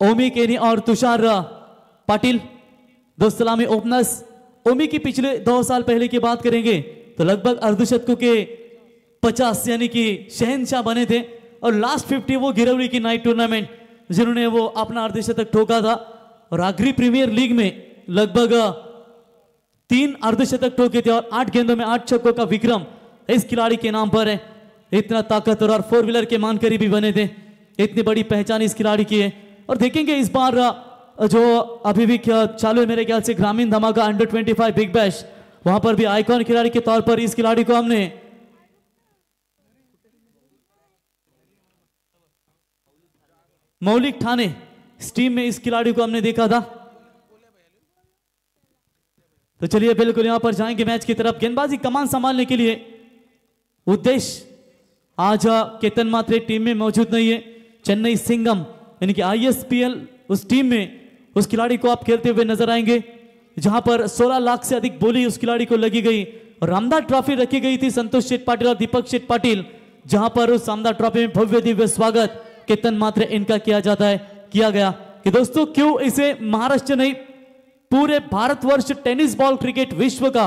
ओमी केनी और तुषार पाटिल, 2 सलामी ओपनर्स। ओमी की पिछले 2 साल पहले की बात करेंगे तो लगभग अर्धशतकों के 50 यानी कि शहनशाह बने थे और लास्ट 50 वो गिरवली की नाइट टूर्नामेंट जिन्होंने वो अपना अर्धशतक ठोका था। और आगरी प्रीमियर लीग में लगभग 3 अर्धशतक ठोके थे और 8 गेंदों में 8 छक्कों का विक्रम इस खिलाड़ी के नाम पर है। इतना ताकतवर और 4 व्हीलर के मानकरी भी बने थे, इतनी बड़ी पहचान इस खिलाड़ी की है। और देखेंगे इस बार जो अभी भी चालू है मेरे ख्याल से ग्रामीण धमाका अंडर 25 बिग बैश, वहां पर भी आइकॉन खिलाड़ी के तौर पर इस खिलाड़ी को हमने मौलिक ठाणे इस टीम में इस खिलाड़ी को हमने देखा था। तो चलिए बिल्कुल यहां पर जाएंगे मैच की तरफ। गेंदबाजी कमान संभालने के लिए उद्देश्य आज केतन मात्रे टीम में मौजूद नहीं है। चेन्नई सिंगम यानी कि ISPL उस टीम में उस खिलाड़ी को आप खेलते हुए नजर आएंगे जहां पर 16 लाख से अधिक बोली उस खिलाड़ी को लगी गई। और रामदार ट्रॉफी रखी गई थी संतोष शेठ पाटिल और दीपक शेठ पाटिल, जहां पर उस रामदार ट्रॉफी में भव्य दिव्य स्वागत केतन मात्रे इनका किया गया कि दोस्तों क्यों इसे महाराष्ट्र नहीं पूरे भारतवर्ष टेनिस बॉल क्रिकेट विश्व का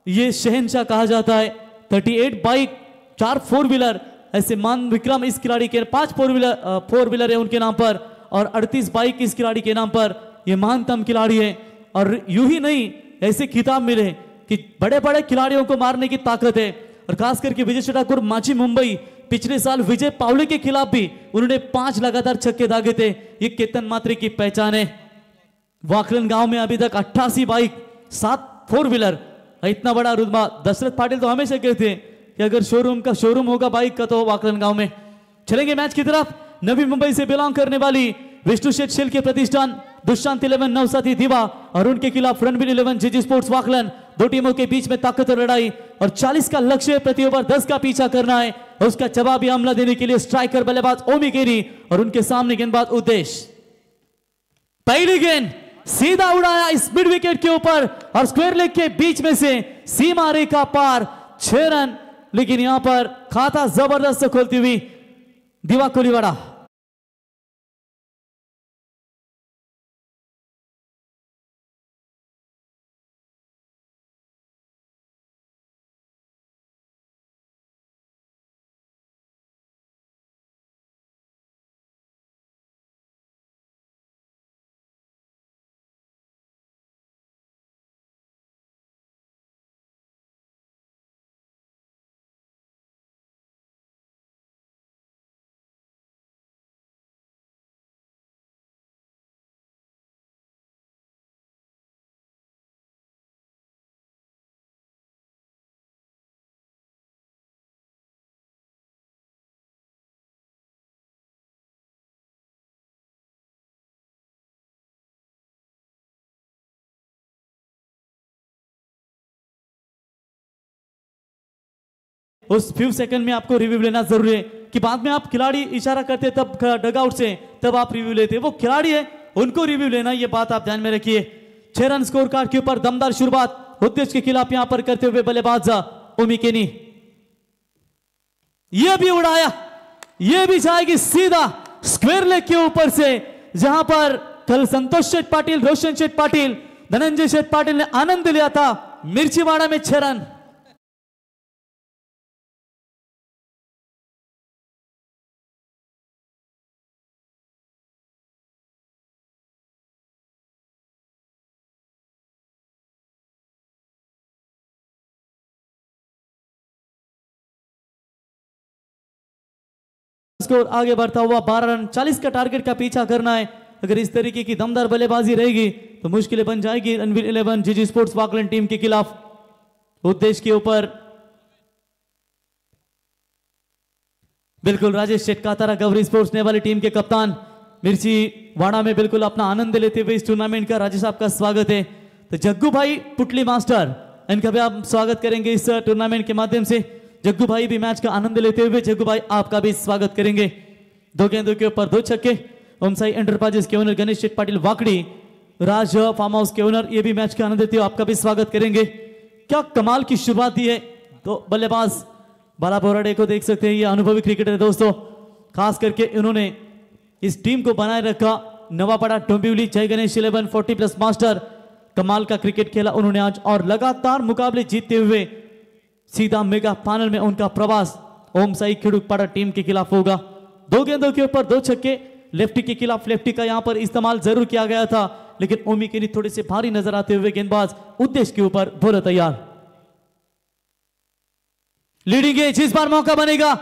ये शहंशाह कहा जाता है। 38 बाइक 4 4 व्हीलर ऐसे मान विक्रम इस खिलाड़ी के 5 4 व्हीलर है उनके नाम पर और 38 बाइक इस खिलाड़ी के नाम पर। ये महानतम खिलाड़ी है और यूं ही नहीं ऐसे खिताब मिले कि बड़े बड़े खिलाड़ियों को मारने की ताकत है। और खास करके विजय ठाकुर माची मुंबई पिछले साल विजय पावले के खिलाफ भी उन्होंने 5 लगातार छक्के दागे थे। ये केतन मात्रे की पहचान है। वाकलन गांव में अभी तक 88 बाइक 7 4 व्हीलर, इतना बड़ा रुतबा। दशरथ पाटिल तो हमेशा कहते हैं कि अगर शोरूम होगा बाइक का तो वाकलन गांव में। चलेंगे मैच की तरफ। नवी मुंबई से बिलोंग करने वाली विष्णु शेल के प्रतिष्ठान दुष्यंत 11 नवसाथी दीवा और उनके खिलाफ रणवीर 11 जीजी स्पोर्ट्स वाकलन। 2 टीमों के बीच में ताकतवर लड़ाई और 40 का लक्ष्य, प्रति ओवर 10 का पीछा करना है और उसका जवाबी हमला देने के लिए स्ट्राइकर बल्लेबाज ओमी केरी और उनके सामने गेंदबाज उद्देश्य। पहली गेंद सीधा उड़ाया इस मिड विकेट के ऊपर और स्क्वायर लेग के बीच में से सीमा रेखा पार 6 रन। लेकिन यहां पर खाता जबरदस्त खोलती हुई दीवा कोलीवाड़ा। उस फ्यू सेकंड में आपको रिव्यू लेना जरूरी है। कि बाद में आप खिलाड़ी इशारा करते तब डगआउट से तब आप रिव्यू लेते, वो खिलाड़ी है उनको रिव्यू लेना, ये बात आप ध्यान में रखिए। 6 रन स्कोर कार्ड के ऊपर दमदार शुरुआत उद्देश्य के खिलाफ यहां पर करते हुए बल्लेबाज ओमी केनी, ये भी उड़ाया, ये भी जाएगी सीधा स्क्वायर लेग के ऊपर से, जहां पर कल संतोष शेठ पाटिल, रोशन शेठ पाटिल, धनंजय शेठ पाटिल ने आनंद लिया था। मिर्चीवाड़ा में 6 रन। स्कोर आगे बढ़ता हुआ 12 रन, 40 का टारगेट का पीछा करना है। अगर इस तरीके की दमदार बल्लेबाजी रहेगी तो मुश्किलें बन जाएगी रणवीर 11 जीजी स्पोर्ट्स वाकलैंड टीम के खिलाफ। उद्देश्य के ऊपर बिल्कुल राजेश शेटकातारा गवरी स्पोर्ट्स ने वाली टीम के कप्तान मिर्ची वाड़ा में बिल्कुल अपना आनंद लेते हुए इस टूर्नामेंट का राजेश साहब का स्वागत है। तो जग्गू भाई पुटली मास्टर, इनका भी आप स्वागत करेंगे इस टूर्नामेंट के माध्यम से। जग्गू भाई भी मैच का आनंद लेते हुए, जग्गू भाई आपका भी स्वागत करेंगे। 2 गेंदों के ऊपर 2 छक्के। ओमसाई एंटरप्राइजेस के ओनर गणेश शेठ पाटिल वाकड़ी, राज फार्म हाउस के ओनर, ये भी मैच का आनंद लेते हुए आपका भी स्वागत करेंगे। क्या कमाल की शुरुआत दी है। तो बल्लेबाज बाला बोराडे को देख सकते हैं, ये अनुभवी क्रिकेटर है दोस्तों, खास करके इन्होंने इस टीम को बनाए रखा। नवापड़ा डोंबिवली जय गणेश 11 40+ मास्टर, कमाल का क्रिकेट खेला उन्होंने आज और लगातार मुकाबले जीतते हुए सीधा मेगा फाइनल में उनका प्रवास ओम साई खिड़ुकपाड़ा टीम के खिलाफ होगा। 2 गेंदों के ऊपर 2 छक्के। लेफ्टी के खिलाफ लेफ्टी का यहां पर इस्तेमाल जरूर किया गया था, लेकिन ओमी केनी थोड़े से भारी नजर आते हुए गेंदबाज उद्देश्य के ऊपर बोले तैयार। लीडिंग एज, इस बार मौका बनेगा।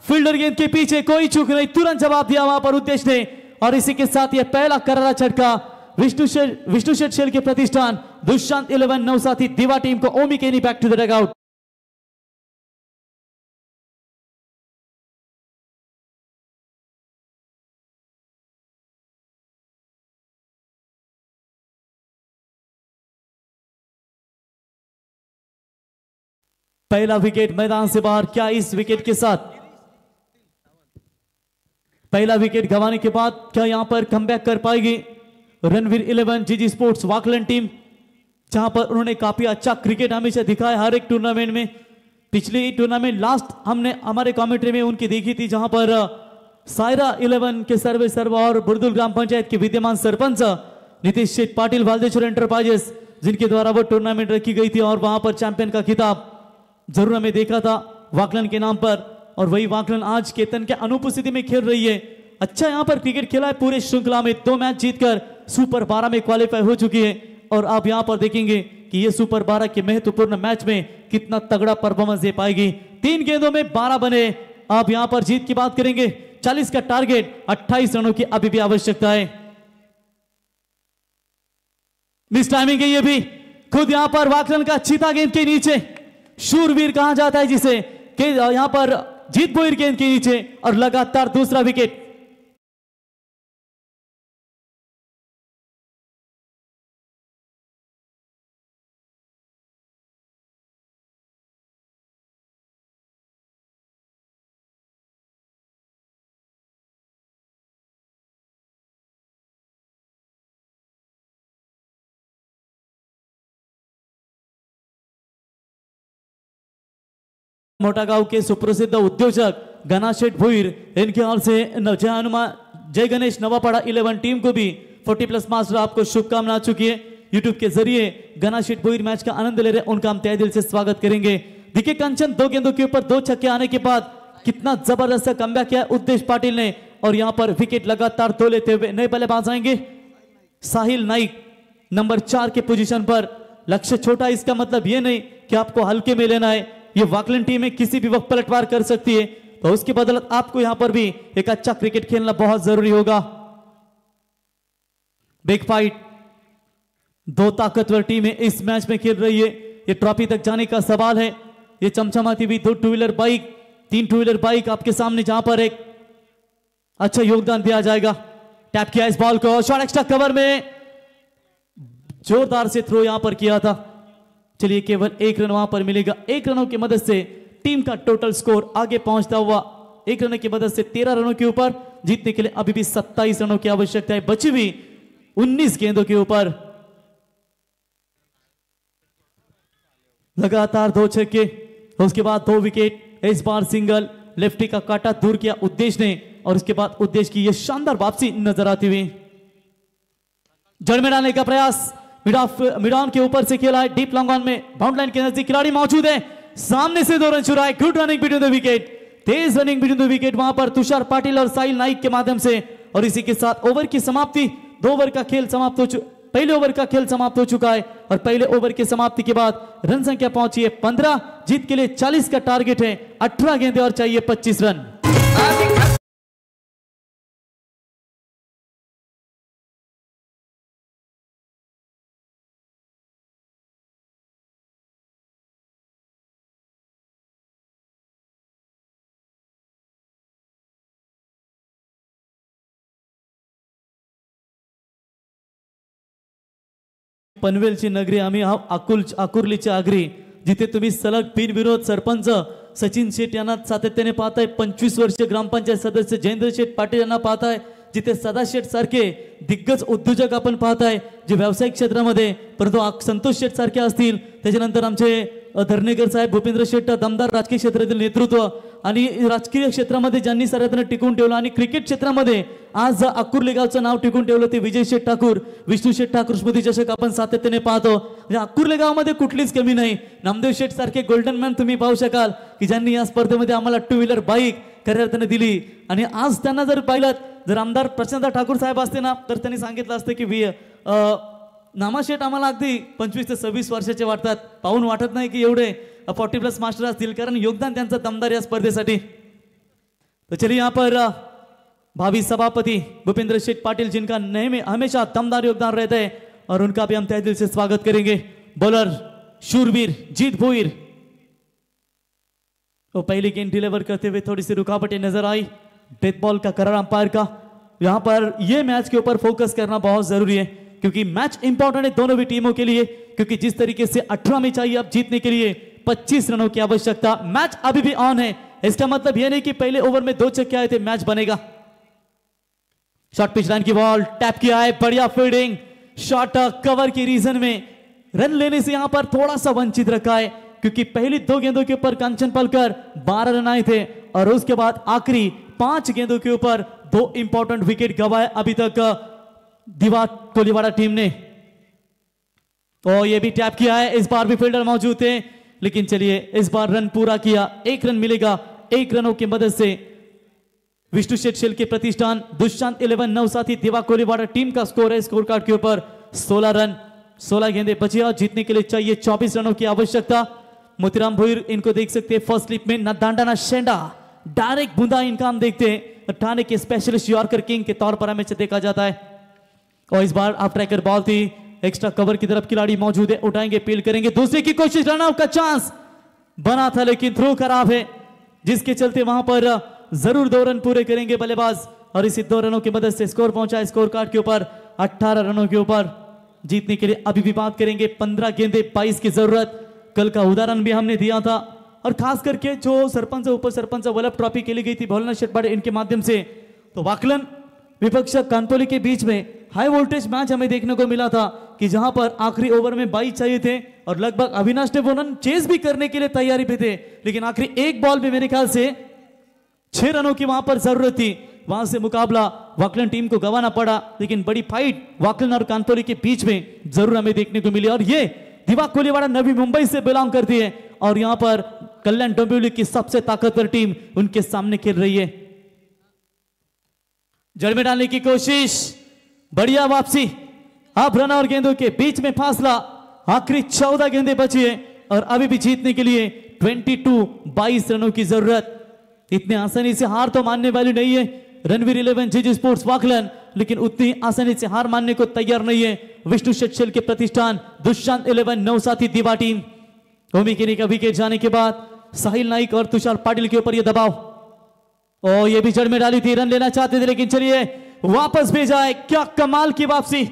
फील्डर गेंद के पीछे कोई चूक नहीं, तुरंत जवाब दिया वहां पर उद्देश्य ने, और इसी के साथ यह पहला करारा झटका विष्णु शेठ शेल के प्रतिष्ठान दुष्यंत 11 नवसाथी दीवा टीम को ओमी केनी बैक टू द डगआउट। पहला विकेट मैदान से बाहर। क्या इस विकेट के साथ पहला विकेट गंवाने के बाद क्या यहां पर कमबैक कर पाएगी रणवीर 11 जीजी स्पोर्ट्स वाकलैंड टीम, जहां पर उन्होंने काफी अच्छा क्रिकेट हमेशा दिखाया हर एक टूर्नामेंट में। पिछली टूर्नामेंट लास्ट हमने हमारे कमेंट्री में उनकी देखी थी, जहां पर सायरा 11 के सर्वे सर्वा और बुरदुल ग्राम पंचायत के विद्यमान सरपंच नीतीश शेठ पाटिल वाल्देश्वर एंटरप्राइजेस, जिनके द्वारा वो टूर्नामेंट रखी गई थी, और वहां पर चैंपियन का खिताब जरूर हमें देखा था वाकलन के नाम पर। और वही वाकलन आज केतन के अनुपस्थिति में खेल रही है। अच्छा यहां पर क्रिकेट खेला है पूरे श्रृंखला में, 2 मैच जीतकर सुपर 12 में क्वालिफाई हो चुकी है। और आप यहां पर देखेंगे कि ये सुपर 12 के महत्वपूर्ण मैच में कितना तगड़ा परफॉर्मेंस दे पाएगी। 3 गेंदों में 12 बने। आप यहां पर जीत की बात करेंगे, 40 का टारगेट, 28 रनों की अभी भी आवश्यकता है। मिस टाइमिंग है ये भी। खुद यहां पर वाकलन का चीता गेंद के नीचे, शूरवीर कहा जाता है जिसे, कि यहां पर जीत बोईर गेंद के नीचे, और लगातार दूसरा विकेट। मोटा गांव के सुप्रसिद्ध उद्योजक गणेश शेठ भोईर, इनके हाल से जय गणेश नवापाड़ा 11 टीम को भी 40+ मास्टर आपको शुभकामना चुकी है। यूट्यूब के जरिए गणेश शेठ भोईर मैच का आनंद ले रहे, उनका हम तहे दिल से स्वागत करेंगे। दिखे कंचन 2 गेंदों के ऊपर 2 छक्के आने के बाद कितना जबरदस्त कमबैक किया उद्देश्य पाटिल ने, और यहां पर विकेट लगातार 2 लेते हुए नए बल्लेबाज आएंगे। साहिल नाइक नंबर 4 के पोजीशन पर। लक्ष्य छोटा, इसका मतलब यह नहीं कि आपको हल्के में लेना है। ये वाकलैंड टीम है, किसी भी वक्त पलटवार कर सकती है, तो उसकी बदौलत आपको यहां पर भी एक अच्छा क्रिकेट खेलना बहुत जरूरी होगा। बिग फाइट, 2 ताकतवर टीमें इस मैच में खेल रही है। ये ट्रॉफी तक जाने का सवाल है। ये चमचमाती हुई 2 two wheeler bike, 3 two wheeler bike आपके सामने, जहां पर एक अच्छा योगदान दिया जाएगा। टैप किया इस बॉल को, शॉट एक्स्ट्रा कवर में जोरदार से थ्रो यहां पर किया था। चलिए केवल 1 रन वहां पर मिलेगा। 1 रनों की मदद से टीम का टोटल स्कोर आगे पहुंचता हुआ 1 रन की मदद से 13 रनों के ऊपर। जीतने के लिए अभी भी 27 रनों की आवश्यकता है बची हुई 19 गेंदों के ऊपर। लगातार 2 छक्के, उसके बाद 2 विकेट, इस बार सिंगल, लेफ्टी का काटा दूर किया उद्देश ने और उसके बाद उद्देश की यह शानदार वापसी नजर आती हुई। जड़ में डालने का प्रयास, मिड ऑन के ऊपर से खेला है, डीप लॉन्ग ऑन में बाउंड लाइन के नजदीक खिलाड़ी मौजूद है, सामने से 2 रन चुराए। Good running between the wicket, Tej running between the wicket वहां पर तुषार पाटिल और साहिल नाइक के माध्यम से। और इसी के साथ ओवर की समाप्ति, 2 ओवर का खेल समाप्त हो पहले ओवर का खेल समाप्त हो चुका है और पहले ओवर की समाप्ति के बाद रन संख्या पहुंची है 15। जीत के लिए 40 का टारगेट है, 18 गेंदें और चाहिए 25 रन। पनवेलची नगरी आम्ही आकुर्लीची आगरी, जिथे तुम्ही सलग बिनविरोध सरपंच सचिन शेठ यांना सातत्याने पाहताय, 25 वर्षीय ग्रामपंचायत सदस्य जयेंद्र शेठ पाटील यांना पाहताय, जिथे सदा शेठ सारखे दिग्गज उद्योजक आपण पाहताय जे व्यावसायिक क्षेत्रामध्ये, परंतु संतोष शेठ सारखे असतील, त्याच्यानंतर आमचे धर्णेकर साहेब, भूपेंद्र शेठ, दमदार राजकीय क्षेत्रातील नेतृत्व आणि राजकीय क्षेत्रामध्ये ज्यांनी सर्वांना टिकून ठेवलं आणि क्रिकेट क्षेत्रामध्ये आज आकुर्ली गावचं नाव टिकून ठेवलं ते विजय शेठ ठाकूर, विष्णू शेठ ठाकूर स्मृती चषक आपण सातत्याने पाहतो। म्हणजे आकुर्ली गावामध्ये कुठलीच कमी नाही। नामदेव शेठ सारखे गोल्डन मॅन तुम्ही पाहू शकाल की ज्यांनी या स्पर्धेमध्ये आम्हाला 2 व्हीलर बाईक खऱ्या अर्थाने दिली आणि आज त्यांना जर पाहिलं, जर आमदार प्रशांत ठाकूर साहेब असते ना तर त्यांनी सांगितलं असतं की नामाशेठ आम्हाला अगदी 25 ते 26 वर्षाचे वाटतात, पाहून वाटत नाही की एवढे 40+ मास्टर असतील, कारण योगदान त्यांचं दमदार या स्पर्धेसाठी। तो चलिए यहाँ पर भावी सभापति भूपेंद्र शेठ पाटिल, जिनका हमेशा दमदार योगदान रहता है और उनका भी हम तहे दिल से स्वागत करेंगे। बॉलर शूरवीर जीत भोईर, तो पहली गेंद डिलीवर करते हुए थोड़ी सी रुकावटें नजर आई, डेथ बॉल का करार अंपायर का। यहाँ पर यह मैच के ऊपर फोकस करना बहुत जरूरी है क्योंकि मैच इंपॉर्टेंट है दोनों भी टीमों के लिए, क्योंकि जिस तरीके से 18 में चाहिए अब जीतने के लिए 25 रनों की आवश्यकता। मैच अभी भी ऑन है, इसका मतलब यह नहीं कि पहले ओवर में 2 छक्के आए थे मैच बनेगा। शॉर्ट पिच लाइन की बॉल टैप किया है, बढ़िया फील्डिंग, शॉट कवर की रीजन में रन लेने से यहां पर थोड़ा सा वंचित रखा है, क्योंकि पहली 2 गेंदों के ऊपर कंचन पलकर 12 रन आए थे और उसके बाद आखिरी 5 गेंदों के ऊपर 2 इंपॉर्टेंट विकेट गंवाए अभी तक दीवा कोलीवाड़ा टीम ने। और ये भी टैप किया है, इस बार भी फील्डर मौजूद थे, लेकिन चलिए इस बार रन पूरा किया, 1 रन मिलेगा। 1 रनों की मदद से विष्णु शेठ शेल के प्रतिष्ठान दुष्यंत 11 नवसाथी दीवा कोलीवाड़ा टीम का स्कोर है स्कोर कार्ड के ऊपर 16 रन, 16 गेंदे बची और जीतने के लिए चाहिए 24 रनों की आवश्यकता। मोतीराम भोईर इनको देख सकते हैं, फर्स्ट स्लिप में ना दांडा ना शेंडा, डायरेक्ट बूंदा इनका हम देखते हैं, ठाणे के स्पेशलिस्ट यॉर्कर किंग के तौर पर हमें देखा जाता है। और इस बार आप ट्रैकर बॉल थी, एक्स्ट्रा कवर की तरफ खिलाड़ी मौजूद है, उठाएंगे, अपील करेंगे, दूसरे की कोशिश, रनआउट का चांस बना था लेकिन थ्रो खराब है, जिसके चलते वहां पर जरूर 2 रन पूरे करेंगे बल्लेबाज और इसी 2 रनों की मदद से स्कोर पहुंचा स्कोर कार्ड के ऊपर 18 रनों के ऊपर। जीतने के लिए अभी भी बात करेंगे, 15 गेंदे 22 की जरूरत। कल का उदाहरण भी हमने दिया था और खास करके जो सरपंच उप सरपंच वल्लभ ट्रॉफी खेली गई थी भोलेनाथ शेटपाड़े इनके माध्यम से, तो वाकलन विपक्ष कानपोली के बीच में हाई वोल्टेज मैच हमें देखने को मिला था कि जहां पर आखिरी ओवर में 22 चाहिए थे और लगभग अविनाश ने वो रन चेस भी करने के लिए तैयारी पे थे, लेकिन आखिरी 1 बॉल में मेरे ख्याल से 6 रनों की वहां पर जरूरत थी, वहां से मुकाबला वाकलन टीम को गंवाना पड़ा, लेकिन बड़ी फाइट वाकलन और कानपुरी के बीच में जरूर हमें देखने को मिली। और ये दीवा कोलीवाड़ा नवी मुंबई से बिलोंग करती है और यहां पर कल्याण डोंबिवली की सबसे ताकतवर टीम उनके सामने खेल रही है। जड़ में डालने की कोशिश, बढ़िया वापसी, अब रन और गेंदों के बीच में फासला, आखिरी 14 गेंदें बची है और अभी भी जीतने के लिए 22 रनों की जरूरत। इतने आसानी से हार तो मानने वाली नहीं है रणवीर 11 जीजी स्पोर्ट्स वाकलन, लेकिन उतनी आसानी से हार मानने को तैयार नहीं है विष्णु शेट्शेल के प्रतिष्ठान दुष्यंत 11 नवसाथी दीवा टीम। होमी केनी का विकेट जाने के बाद साहिल नाइक और तुषार पाटिल के ऊपर यह दबाव, और ये भी जड़ में डाली थी, रन लेना चाहते थे लेकिन चलिए वापस भेजा है। क्या कमाल की वापसी,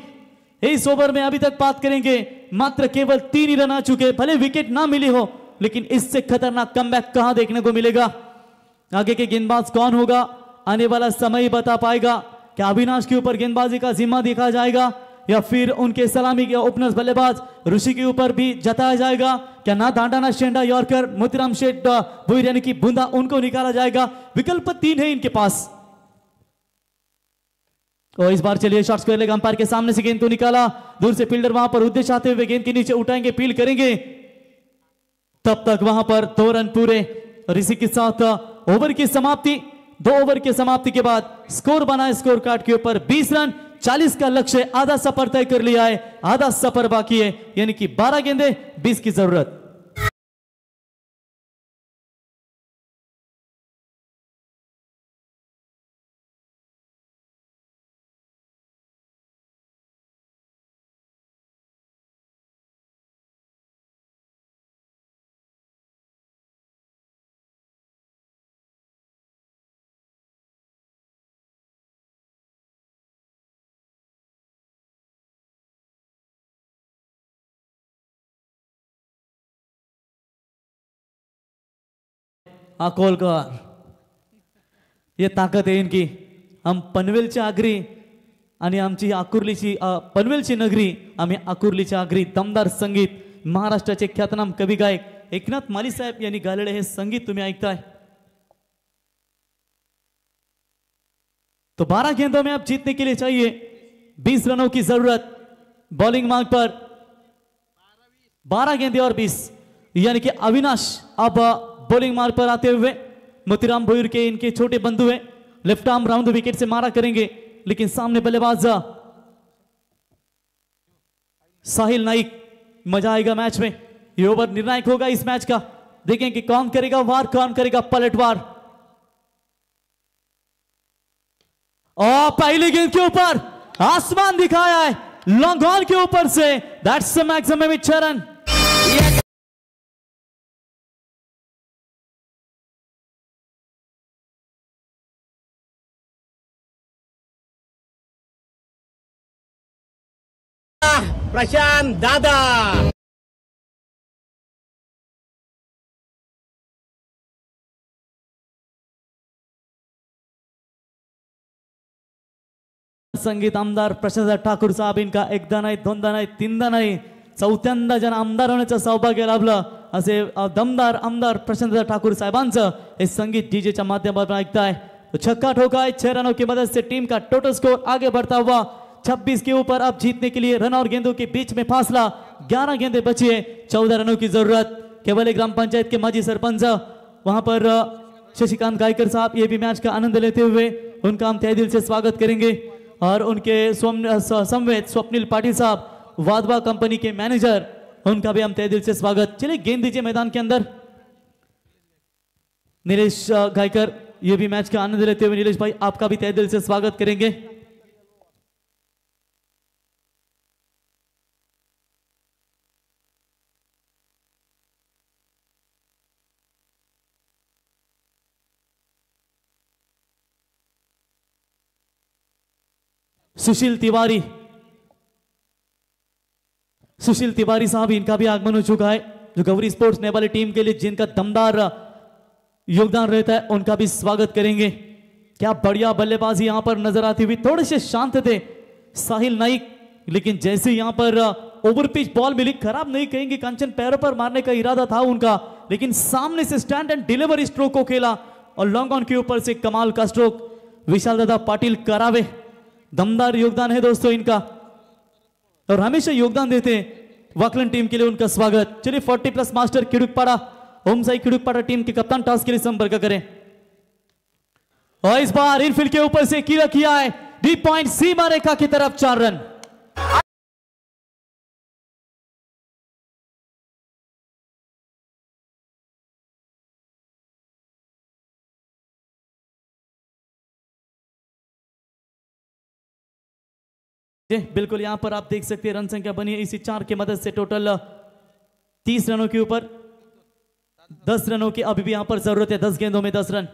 इस ओवर में अभी तक बात करेंगे मात्र केवल 3 ही रन आ चुके, भले विकेट ना मिली हो लेकिन इससे खतरनाक कमबैक कहां देखने को मिलेगा। आगे के गेंदबाज कौन होगा, आने वाला समय ही बता पाएगा। क्या अविनाश के ऊपर गेंदबाजी का जिम्मा देखा जाएगा या फिर उनके सलामी के ओपनर्स बल्लेबाज ऋषि के ऊपर भी जताया जाएगा? क्या ना दांडा ना शेंडा यॉर्कर मोतीराम शेठ भोईर यानी कि बूंदा उनको निकाला जाएगा? विकल्प 3 है इनके पास। और इस बार चलिए शॉट स्क्वायर लेग अंपायर के सामने से गेंद को निकाला, दूर से फील्डर वहां पर उद्देश्य आते हुए गेंद के नीचे उठाएंगे, फील्ड करेंगे, तब तक वहां पर 2 रन पूरे। और इसी के साथ ओवर की समाप्ति, 2 ओवर की समाप्ति के बाद स्कोर बना स्कोर कार्ड के ऊपर 20 रन, 40 का लक्ष्य, आधा सफर तय कर लिया है, आधा सफर बाकी है, यानी कि 12 गेंदे 20 की जरूरत। अकोलकर, ये ताकद आहे इनकी। हम पनवेलच्या आगरी आणि आमची आकुर्लीची पनवेलची नगरी, आम्ही आकुर्लीच्या आगरी दमदार संगीत, महाराष्ट्राचे ख्यातनाम कवी गायक एकनाथ माली साहेब यांनी गायलेले हे संगीत तुम्ही ऐकताय। तो 12 गेंदों में अब जीतने के लिए चाहिए 20 रनों की जरूरत। बॉलिंग मार्ग पर 12 गेंदे और 20, यानी कि अविनाश अब बॉलिंग मार्ग पर आते हुए मोतीराम भोईर के इनके छोटे बंधु हैं, left arm round the wicket से मारा करेंगे, लेकिन सामने बल्लेबाज साहिल नाइक। मजा आएगा मैच में, ये ओवर निर्णायक होगा इस मैच का। देखें कि कौन करेगा वार, कौन करेगा पलटवार। और पहली गेंद के ऊपर आसमान दिखाया है लॉन्ग ऑन के ऊपर से, दैट्स द मैक्सिमम 6 रन। प्रशांत दादा संगीत आमदार प्रशांत ठाकूर साहेब इनका एकदा नाही, दोनदा नाही, तीनदा नाही, चौथ्यांदा ज्यांना आमदार होण्याचं सौभाग्य लाभलं असे दमदार आमदार प्रशांत ठाकूर साहेबांचं हे संगीत डीजेच्या माध्यमातून ऐकताय। तो छक्का ठोका है, 6 रनों की मदद से टीम का टोटल स्कोर आगे बढ़ता हुआ 26 के ऊपर। अब जीतने के लिए रन और गेंदों के बीच में फासला, 11 गेंदें बची है, 14 रनों की जरूरत। केवल ग्राम पंचायत के माजी सरपंच वहां पर शशिकांत गायकर साहब ये भी मैच का आनंद लेते हुए उनका हम तहे दिल से स्वागत करेंगे। और उनके समवेत स्वप्निल पाटिल साहब वादवा कंपनी के मैनेजर, उनका भी हम तहे दिल से स्वागत। चलिए गेंद दीजिए मैदान के अंदर। नीलेश गायकर ये भी मैच का आनंद लेते हुए, नीलेश भाई आपका भी तहे दिल से स्वागत करेंगे। सुशील तिवारी साहब, इनका भी आगमन हो चुका है, जो गौरी स्पोर्ट्स नेपाली टीम के लिए जिनका दमदार योगदान रहता है, उनका भी स्वागत करेंगे। क्या बढ़िया बल्लेबाजी यहां पर नजर आती हुई। थोड़े से शांत थे साहिल नाइक, लेकिन जैसे यहां पर ओवर पिच बॉल मिली, खराब नहीं कहेंगे, कंचन पैरों पर मारने का इरादा था उनका, लेकिन सामने से स्टैंड एंड डिलीवरी स्ट्रोक को खेला और लॉन्ग ऑन के ऊपर से कमाल का स्ट्रोक। विशाल दादा पाटिल करावे, दमदार योगदान है दोस्तों इनका और हमेशा योगदान देते हैं वाकलन टीम के लिए, उनका स्वागत। चलिए 40+ मास्टर खिड़ुकपाड़ा, ओम साई खिड़ुकपाड़ा टीम के कप्तान टॉस के लिए संपर्क करें। और इस बार इनफील्ड के ऊपर से क्लियर किया है, डीप पॉइंट सीमा रेखा की तरफ 4 रन। बिल्कुल यहां पर आप देख सकते हैं रन संख्या बनी है इसी 4 की मदद से टोटल 30 रनों के ऊपर। 10 रनों की अभी भी यहां पर जरूरत है, 10 गेंदों में 10 रन।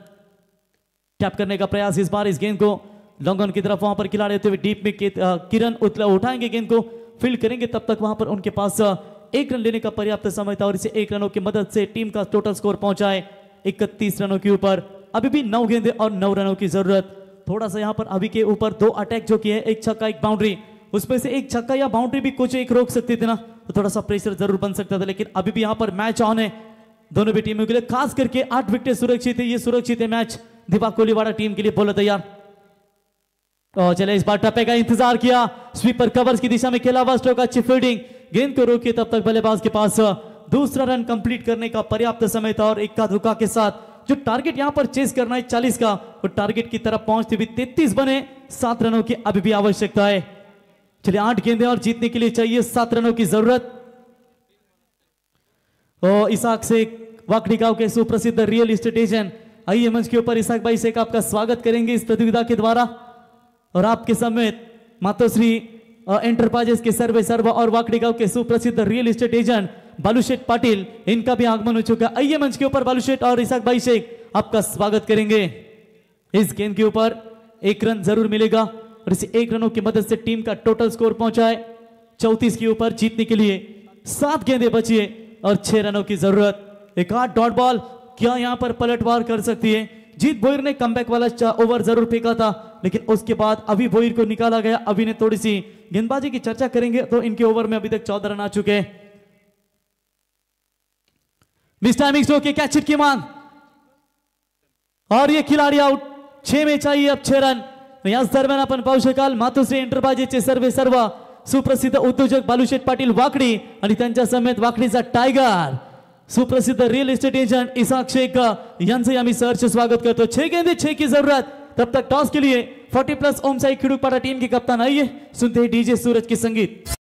टैप करने का प्रयास इस बार, इस गेंद को लॉन्ग ऑन की तरफ वहां पर खिला देते हुए डीप में किरण उठाएंगे गेंद को, फील्ड करेंगे, तब तक वहां पर उनके पास 1 रन लेने का पर्याप्त समय था और इसे 1 रनों की मदद से टीम का टोटल स्कोर पहुंचा है 31 रनों के ऊपर। अभी भी 9 गेंदे और 9 रनों की जरूरत। थोड़ा सा यहाँ पर अभी के ऊपर 2 अटैक जो किए, एक छक्का एक बाउंड्री, उसमें से एक छक्का या बाउंड्री भी कुछ एक रोक सकते थे ना, तो थोड़ा सा प्रेशर जरूर बन सकता था। लेकिन अभी भी यहाँ पर मैच ऑन है दोनों भी टीमों के लिए, खास करके 8 विकेट सुरक्षित है, ये सुरक्षित है मैच दीपक कोलीवाड़ा टीम के लिए। बोलो तैयार, और चले इस बार टप्पे का इंतजार किया, स्वीपर कवर्स की दिशा में खेला हुआ स्ट्रोक, अच्छी फील्डिंग, गेंद को रोके तब तक बल्लेबाज के पास दूसरा रन कंप्लीट करने का पर्याप्त समय था और इक्का दुक्का के साथ जो टारगेट यहां पर चेस करना है 40 का, वो टारगेट की तरफ पहुंचते हुए 33 बने, 7 रनों की अभी भी आवश्यकता है। चलिए 8 गेंदें और जीतने के लिए चाहिए 7 रनों की जरूरत। और इसाक शेख वाकड़ी गांव के सुप्रसिद्ध रियल एस्टेट एजेंट, आइए मंच के ऊपर इसाक भाई शेख आपका स्वागत करेंगे इस प्रतियोगिता के द्वारा। और आपके समेत मातोश्री एंटरप्राइजेस के सर्वे सर्वा और वाकड़ी गांव के सुप्रसिद्ध रियल एस्टेट एजेंट बालूशेठ पाटिल, इनका भी आगमन हो चुका। आइए मंच के ऊपर बालूशेठ और इसाक भाई शेख आपका स्वागत करेंगे। इस गेंद के ऊपर 1 रन जरूर मिलेगा और इस 1 रनों की मदद से टीम का टोटल स्कोर पहुंचा है 34 के ऊपर। जीतने के लिए 7 गेंदें बची है और 6 रनों की जरूरत। एक 8 डॉट बॉल क्या यहां पर पलटवार कर सकती है? जीत भोईर ने कमबैक वाला ओवर जरूर फेंका था, लेकिन उसके बाद अभी भोईर को निकाला गया। अभी ने थोड़ी सी गेंदबाजी की चर्चा करेंगे तो इनके ओवर में अभी तक 14 रन आ चुके हैं। मिस टाइमिंग स्ट्रोक के कैच की मांग और ये खिलाडी आउट। 6 में चाहिए अब 6 रन। याच दरम्यान आपण पाहू शकाल मातोश्री एंटरप्राइजेसचे सर्वे सर्व सुप्रसिद्ध उद्योजक बालूशेठ पाटील वाकडी आणि त्यांच्या समेत वाकडीचा टायगर सुप्रसिद्ध real estate agent Ishaq Shaikh यांचे आम्ही सहर्ष स्वागत करतो। 6 गेंदे 6 की जरूरत। तब तक टॉस के लिए 40+ ओम साई खिड़ूकपाड़ा टीम के कप्तान, आइए सुनते हैं डीजे सूरज के संगीत।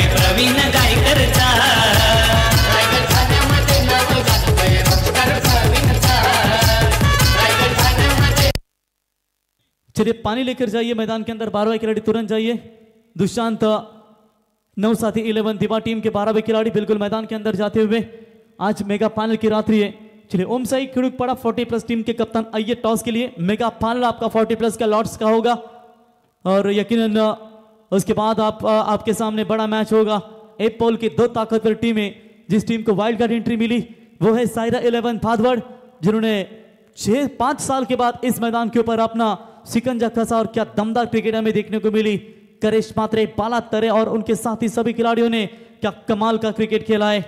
प्रवीण गायकरचा चलिए पानी लेकर जाइए मैदान के अंदर। 12वें खिलाड़ी तुरंत जाइए। दुष्यंत 9 साथी 11 दिवा टीम के 12वें खिलाड़ी बिल्कुल मैदान के अंदर जाते हुए। आज मेगा फाइनल की रात्रि है। चलिए ओम साई खिड़ूकपाड़ा 40+ टीम के कप्तान, आइए टॉस के लिए। मेगा फाइनल आपका 40+ का लॉट्स का होगा और यकीनन उसके बाद आपके सामने बड़ा मैच होगा। एक पोल की 2 ताकतवर टीमें, जिस टीम को वाइल्ड कार्ड एंट्री मिली वो है सायरा 11 भादवड़, जिन्होंने 5 साल के बाद इस मैदान के ऊपर अपना सिकंजा कसा और क्या दमदार क्रिकेट हमें देखने को मिली। करेश मात्रे, बाला तरे और उनके साथी सभी खिलाड़ियों ने क्या कमाल का क्रिकेट खेला है।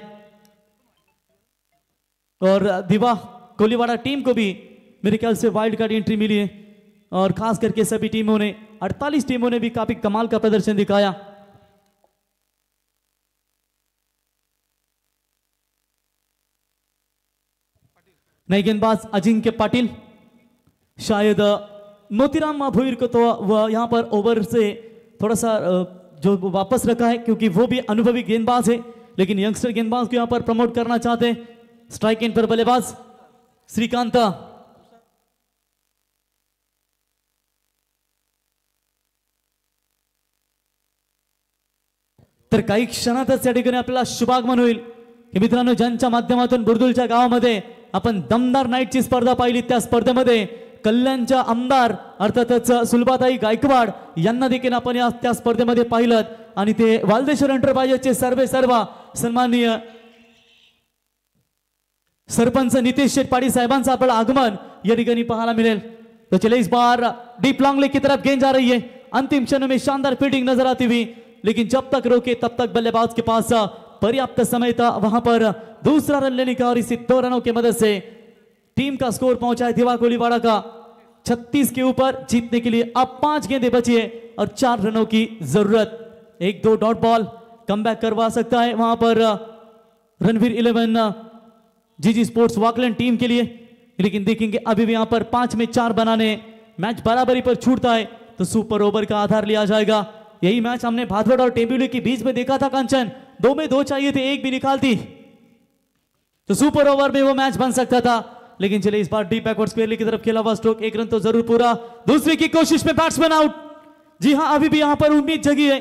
और दिवा कोलीवाड़ा टीम को भी मेरे ख्याल से वाइल्ड कार्ड एंट्री मिली है और खास करके सभी टीमों ने 48 टीमों ने भी काफी कमाल का प्रदर्शन दिखाया। नई गेंदबाज अजिंक्य पाटिल, शायद मोतीराम भोईर को तो वह यहां पर ओवर से थोड़ा सा जो वापस रखा है क्योंकि वो भी अनुभवी गेंदबाज है, लेकिन यंगस्टर गेंदबाज को यहां पर प्रमोट करना चाहते हैं। स्ट्राइक एंड पर बल्लेबाज श्रीकांत, तर काही क्षणातच या ठिकाणी आपल्याला शुभागमन होईल की मित्रांनो, ज्यांच्या माध्यमातून बुर्दुलच्या गावामध्ये आपण दमदार नाईटची स्पर्धा पाहिली, त्या स्पर्धेमध्ये कल्याणच्या आमदार अर्थातच सुलभाताई गायकवाड यांना देखील आपण त्या स्पर्धेमध्ये पाहिलं आणि ते वालदेश्वर एंटरप्राइजेसचे सर्व सन्माननीय सरपंच नितेश शेटपाड़ी साहबांचं आपल्याला आगमन या ठिकाणी पाहायला मिळेल। तो चले इस बार डीप लॉन्ग लेग की तरफ गेंद जा रही है। अंतिम क्षणों में शानदार फील्डिंग नजर आती हुई, लेकिन जब तक रोके तब तक बल्लेबाज के पास पर्याप्त समय था वहां पर दूसरा रन लेने का और इसी 2 रनों की मदद से टीम का स्कोर पहुंचा है दिवा कोलीवाड़ा का 36 के ऊपर। जीतने के लिए अब 5 गेंदें बची है और 4 रनों की जरूरत। 1-2 डॉट बॉल कमबैक करवा सकता है वहां पर रणवीर 11 जीजी स्पोर्ट्स वाकलैंड टीम के लिए, लेकिन देखेंगे अभी भी यहां पर 5 में 4 बनाने, मैच बराबरी पर छूटता है तो सुपर ओवर का आधार लिया जाएगा। यही मैच हमने भादवड़ और टेम्बिवली के बीच में देखा था कंचन, 2 में 2 चाहिए थे, 1 भी निकालती तो सुपर ओवर में वो मैच बन सकता था। लेकिन चले इस बार डीप बैकवर्ड स्क्वायर की तरफ खेला हुआ स्ट्रोक, 1 रन तो जरूर पूरा। दूसरे की कोशिश में बैट्समैन आउट। जी हां, अभी भी यहां पर उम्मीद जगी है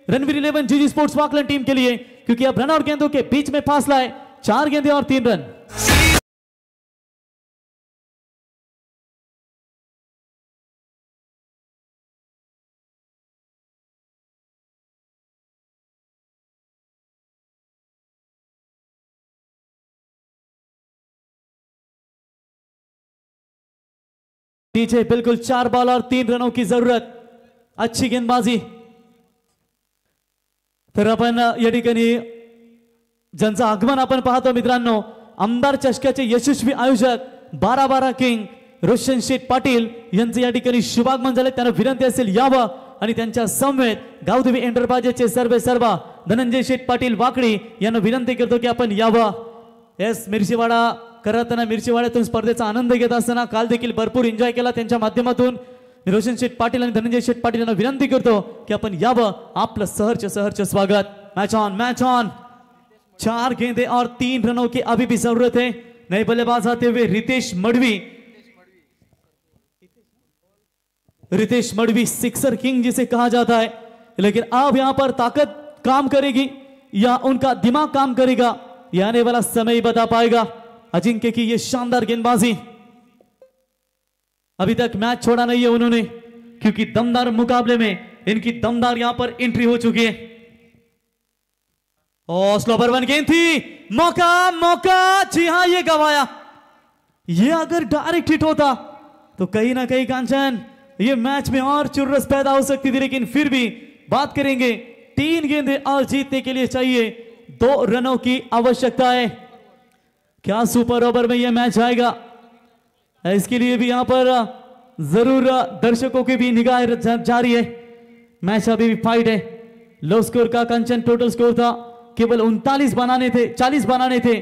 रणवीर 11 जीजी स्पोर्ट्स वाकलैंड टीम के लिए, क्योंकि अब रन और गेंदों के बीच में फासला है 4 गेंदें और 3 रन। टीचे बिल्कुल 4 बॉल और 3 रनों की जरूरत. अच्छी गेंदबाजी. तर आपण या ठिकाणी ज्यांचं आगमन आपण पाहतो मित्रांनो, आमदार चषकाचे यशस्वी आयोजक 12-12 किंग रोशन शेठ पाटील यांचे या ठिकाणी शुभागमन झाले. त्यांना विनंती असेल यावं आणि त्यांच्या समवेत गावदेवी एंटरप्राइजेसचे सर्वा धनंजय शेठ पाटील वाकडी यांना विनंती करतो की आपण यावं. एस मिरचीवाडा करताना मिरचीवाड्यातून स्पर्धेचा आनंद घेत असताना काल देखील भरपूर एन्जॉय केला त्यांच्या माध्यमातून. रोशन शेठ पाटील आणि धनंजय शेठ पाटील यांना विनंती करतो की आपण यावं. आपलं सहर्ष स्वागत. Match on. 4 गेंदे और 3 रनों की अभी भी जरूरत है. नए बल्लेबाज आते हुए रितेश मडवी सिक्सर किंग जिसे कहा जाता है. लेकिन अब यहां पर ताकत काम करेगी या उनका दिमाग काम करेगा, ये आने वाला समय ही बता पाएगा. अजिंक्य की ये शानदार गेंदबाजी. अभी तक मैच छोड़ा नहीं है उन्होंने, क्योंकि दमदार मुकाबले में इनकी दमदार यहां पर एंट्री हो चुकी है. और स्लोवर 1 गेंद थी. मौका जी हां, ये गवाया. ये अगर डायरेक्ट हिट होता तो कहीं ना कहीं कांचन ये मैच में और चुर्रस पैदा हो सकती थी. लेकिन फिर भी बात करेंगे, 3 गेंदें और जीतने के लिए चाहिए 2 रनों की आवश्यकता है. क्या सुपर ओवर में यह मैच आएगा? इसके लिए भी यहां पर जरूर दर्शकों की भी निगाह जारी है. मैच अभी भी फाइट है. लो स्कोर का कंचन टोटल स्कोर था केवल 39 बनाने थे, 40 बनाने थे.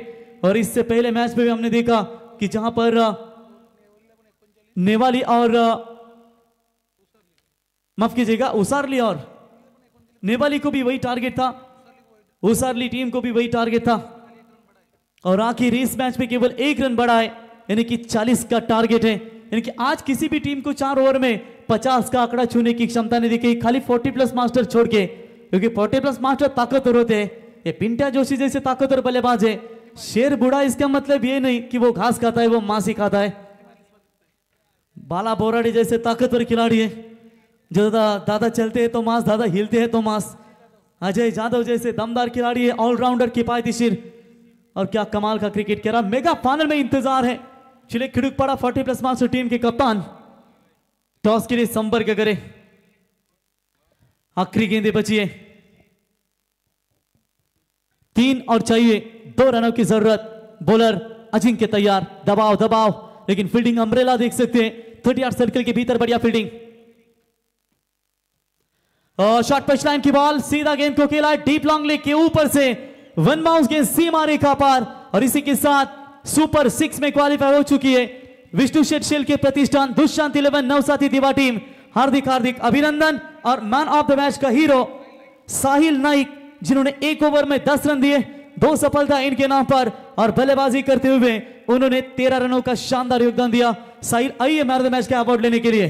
और इससे पहले मैच में भी हमने देखा कि जहां पर नेवाली और माफ कीजिएगा उसारली और नेवाली को भी वही टारगेट था, उसारली टीम को भी वही टारगेट था. और आखिर इस मैच में केवल 1 रन बढ़ा है, यानी कि 40 का टारगेट है. यानी कि आज किसी भी टीम को 4 ओवर में 50 का आंकड़ा छूने की क्षमता नहीं दिखी, खाली 40+ मास्टर छोड़ के. क्योंकि 40+ मास्टर ताकतवर होते हैं. ये पिंट्या जोशी जैसे ताकतवर बल्लेबाज है. शेर बूढ़ा इसका मतलब ये नहीं कि वो घास खाता है, वो मांस ही खाता है. बाला बोराड़ी जैसे ताकतवर खिलाड़ी है, जो दादा चलते हैं तो मांस, दादा हिलते हैं तो मांस. अजय यादव जैसे दमदार खिलाड़ी है, ऑलराउंडर किफायतीशीर. और क्या कमाल का क्रिकेट खेला. मेगा फाइनल में इंतजार है. चिले खिड़ुकपाड़ा 40+ मास्टर टीम के कप्तान टॉस के लिए संपर्क करे. आखिरी गेंदे बची है, 3 और चाहिए 2 रनों की जरूरत. बॉलर अजिंक्य तैयार. दबाव लेकिन फील्डिंग अम्ब्रेला देख सकते हैं. 30 सर्कल के भीतर बढ़िया फील्डिंग. शॉर्ट पिच लाइन की बॉल, सीधा गेंद को खेला डीप लॉन्ग लेग के ऊपर से. 1 बाउंस गेंद सीमा रेखा पार. और इसी के साथ सुपर 6 में क्वालिफाई हो चुकी है विष्णु शेठ शेल के प्रतिष्ठान दुष्यंत 11 नवसाथी दिवा टीम. हार्दिक अभिनंदन. और मैन ऑफ द मैच का हीरो साहिल नाइक, जिन्होंने 1 ओवर में 10 रन दिए, 2 सफलता इनके नाम पर. और बल्लेबाजी करते हुए उन्होंने 13 रनों का शानदार योगदान दिया. साहिल, आइए मैन ऑफ द मैच का अवार्ड लेने के लिए.